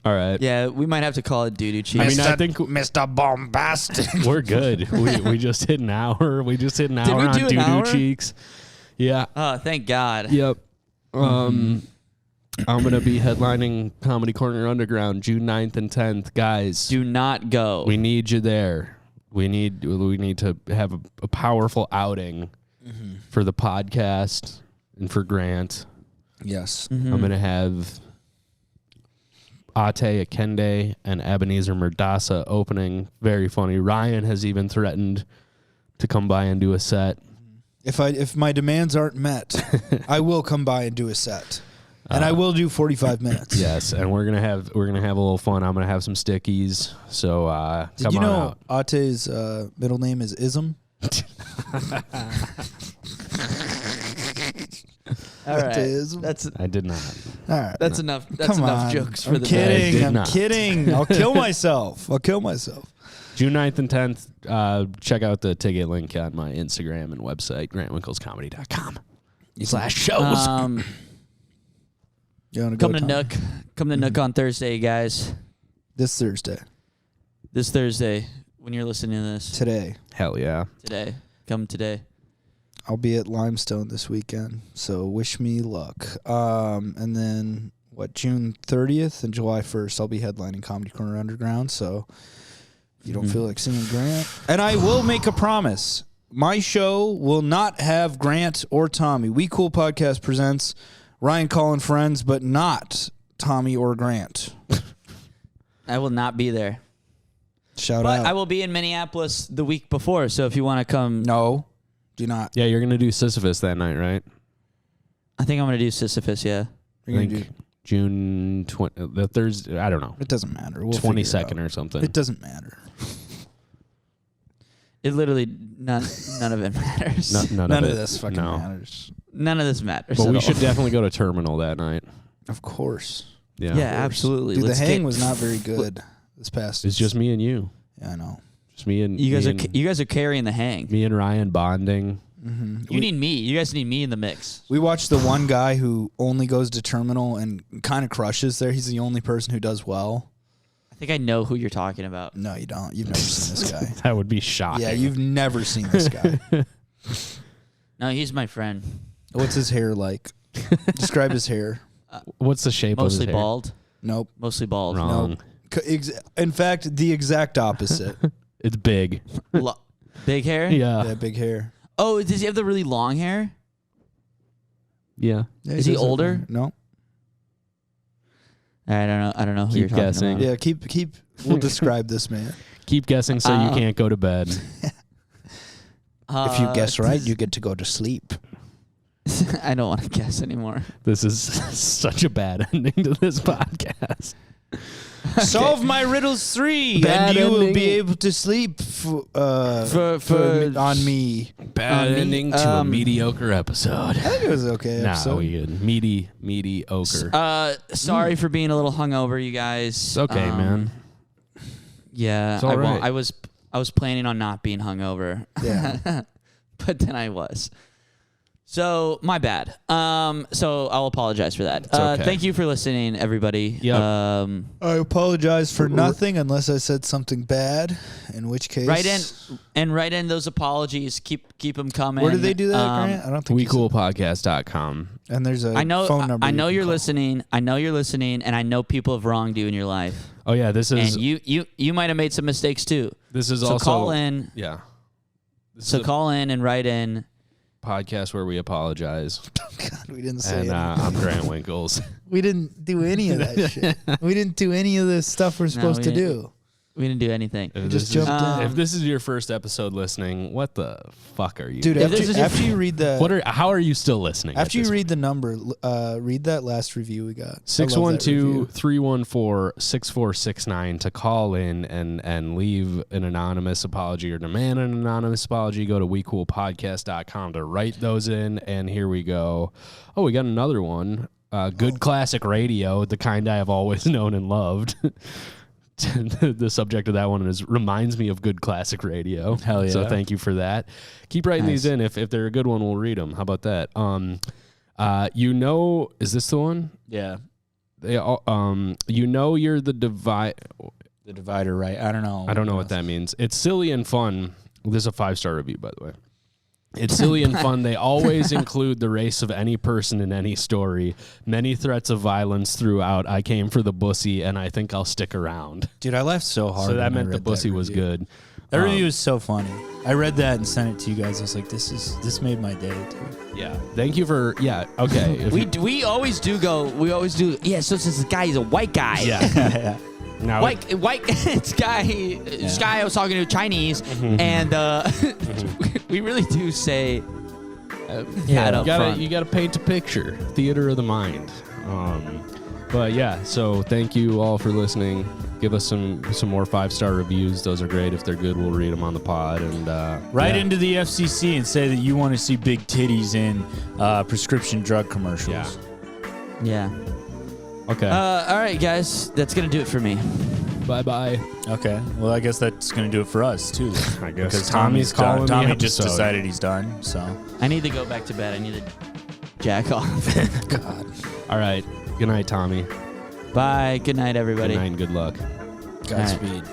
All right. Yeah, we might have to call it Doo-Doo Cheeks. I mean, I think Mr. Bombastic. we're good. We just hit an hour. We just hit an Did hour we on do an hour? Doo-Doo Cheeks. Yeah. Oh, thank God. Yep. I'm gonna be headlining Comedy Corner Underground June 9th and 10th. Guys, Do not go. we need you there. We need to have a powerful outing for the podcast and for Grant. Yes. I'm gonna have Ate Akende and Ebenezer Murdasa opening. Very funny. Ryan has even threatened to come by and do a set. If my demands aren't met, I will come by and do a set. And I will do 45 minutes. Yes, and we're gonna have a little fun. I'm gonna have some stickies. So Did come you on know out. Ate's middle name is Ism? All right. Ateism? That's I did not. All right. that's enough. That's Come enough on. jokes for I'm the kidding. did I'm not. kidding. I'll kill myself. June 9th and 10th. Check out the ticket link on my Instagram and website, grantwinklescomedy.com/shows. You want to go, Come to Tom? Nook. Come to Nook on Thursday, guys. This Thursday. This Thursday, when you're listening to this Today. Hell yeah. today. Come today. I'll be at Limestone this weekend, so wish me luck. And then, June 30th and July 1st, I'll be headlining Comedy Corner Underground, so if you don't feel like singing Grant. And I will make a promise. My show will not have Grant or Tommy. We Cool Podcast presents Ryan Call and Friends, but not Tommy or Grant. I will not be there. Shout But out. I will be in Minneapolis the week before, so if you want to come, No, do not. Yeah, you're gonna do Sisyphus that night, right? I think I'm going to do Sisyphus, yeah. You're I gonna think June 20, the Thursday. I don't know, it doesn't matter. We'll figure it 22nd out. or something. It doesn't matter. It literally, none of it matters. None None of of it. this fucking No. matters. None of this matters. But at we all. should definitely go to Terminal that night. Of course. Yeah. Yeah, absolutely. Dude, Let's the hang get- was not very good this past. It's just me and you. Yeah, I know. Just me and You guys me are and, you guys are carrying the hang. me and Ryan bonding. You need me. You guys need me in the mix. We watched the one guy who only goes to Terminal and kind of crushes there. He's the only person who does well. I think I know who you're talking about. No, you don't. You've never seen this guy. That would be shocking. Yeah, you've never seen this guy. No, he's my friend. What's his hair like? Describe his hair. What's the shape Mostly of his hair? bald. Nope. Mostly bald. Wrong. In fact, the exact opposite. It's big. Big hair? Yeah. Yeah, big hair. Oh, does he have the really long hair? Yeah. Yeah, Is he does have older? hair. No. I don't know who Keep you're talking guessing. about. Yeah, keep. We'll describe this man. Keep guessing so you can't go to bed. If you guess right, you get to go to sleep. I don't want to guess anymore. This is such a bad ending to this podcast. Solve my riddles 3, And you will ending. be able to sleep on me. Bad me, ending to a mediocre episode. I think it was okay. Nah, episode. we good. Mediocre. Sorry for being a little hungover, you guys. It's okay, man. Yeah, It's all right. I was planning on not being hungover. Yeah. But then I was. So my bad. So I'll apologize for that. okay. Thank you for listening, everybody. Yep. I apologize for nothing unless I said something bad, in which case. write in those apologies. Keep them coming. Where do they do that, Grant? I don't think you said- WeCoolPodcast.com. And there's a I know. phone number. I know you you're can call. listening. I know you're listening, and I know people have wronged you in your life, Oh yeah, this is and you might have made some mistakes too. this is So also call in. Yeah. This So is a call in and write in. podcast where we apologize. God, we didn't say And it. I'm Grant Winkles. We didn't do any of that shit. We didn't do any of the stuff we're supposed to we do. We didn't do anything. If Just this is- jumped in. If this is your first episode listening, what the fuck are you? Dude, If this is your- after you read the How are you still listening? after you read the number, read that last review we got. I love that review. 612-314-6469 to call in and leave an anonymous apology or demand an anonymous apology. Go to WeCoolPodcast.com to write those in, and here we go. Oh, we got another one. Good classic radio, the kind I have always known and loved. The subject of that one reminds me of good classic radio. Hell yeah. So thank you for that. Keep writing Nice. these in. If they're a good one, we'll read them. How about that? Is this the one? Yeah. They all, you're the divide. The divider, right? I don't know. I don't know what that means. It's silly and fun. This is a 5-star review, by the way. It's silly and fun. They always include the race of any person in any story. Many threats of violence throughout. I came for the bussy, and I think I'll stick around. Dude, I laughed so hard. So that when I meant the read bussy that was review. good. That review is so funny. I read that and sent it to you guys. I was like, this made my day, dude. Yeah. Thank you for. Yeah. Okay. If We always do go. We always do. Yeah. So this guy is a white guy. yeah. Now White. This guy. This guy I was talking to Chinese, and we really do say. That up front. you gotta paint a picture. Theater of the mind. But yeah, so thank you all for listening. Give us some more 5-star reviews. Those are great. If they're good, we'll read them on the pod. And Write yeah. into the FCC and say that you want to see big titties in prescription drug commercials. Yeah. Yeah. Okay. All right, guys. That's gonna do it for me. Bye. Okay. Well, I guess that's going to do it for us, too. I guess Because Tommy's calling Tommy the just episode. decided he's done, so. I need to go back to bed. I need to jack off. God. All right. Good night, Tommy. Bye. Good night, everybody. Good night and good luck. Godspeed.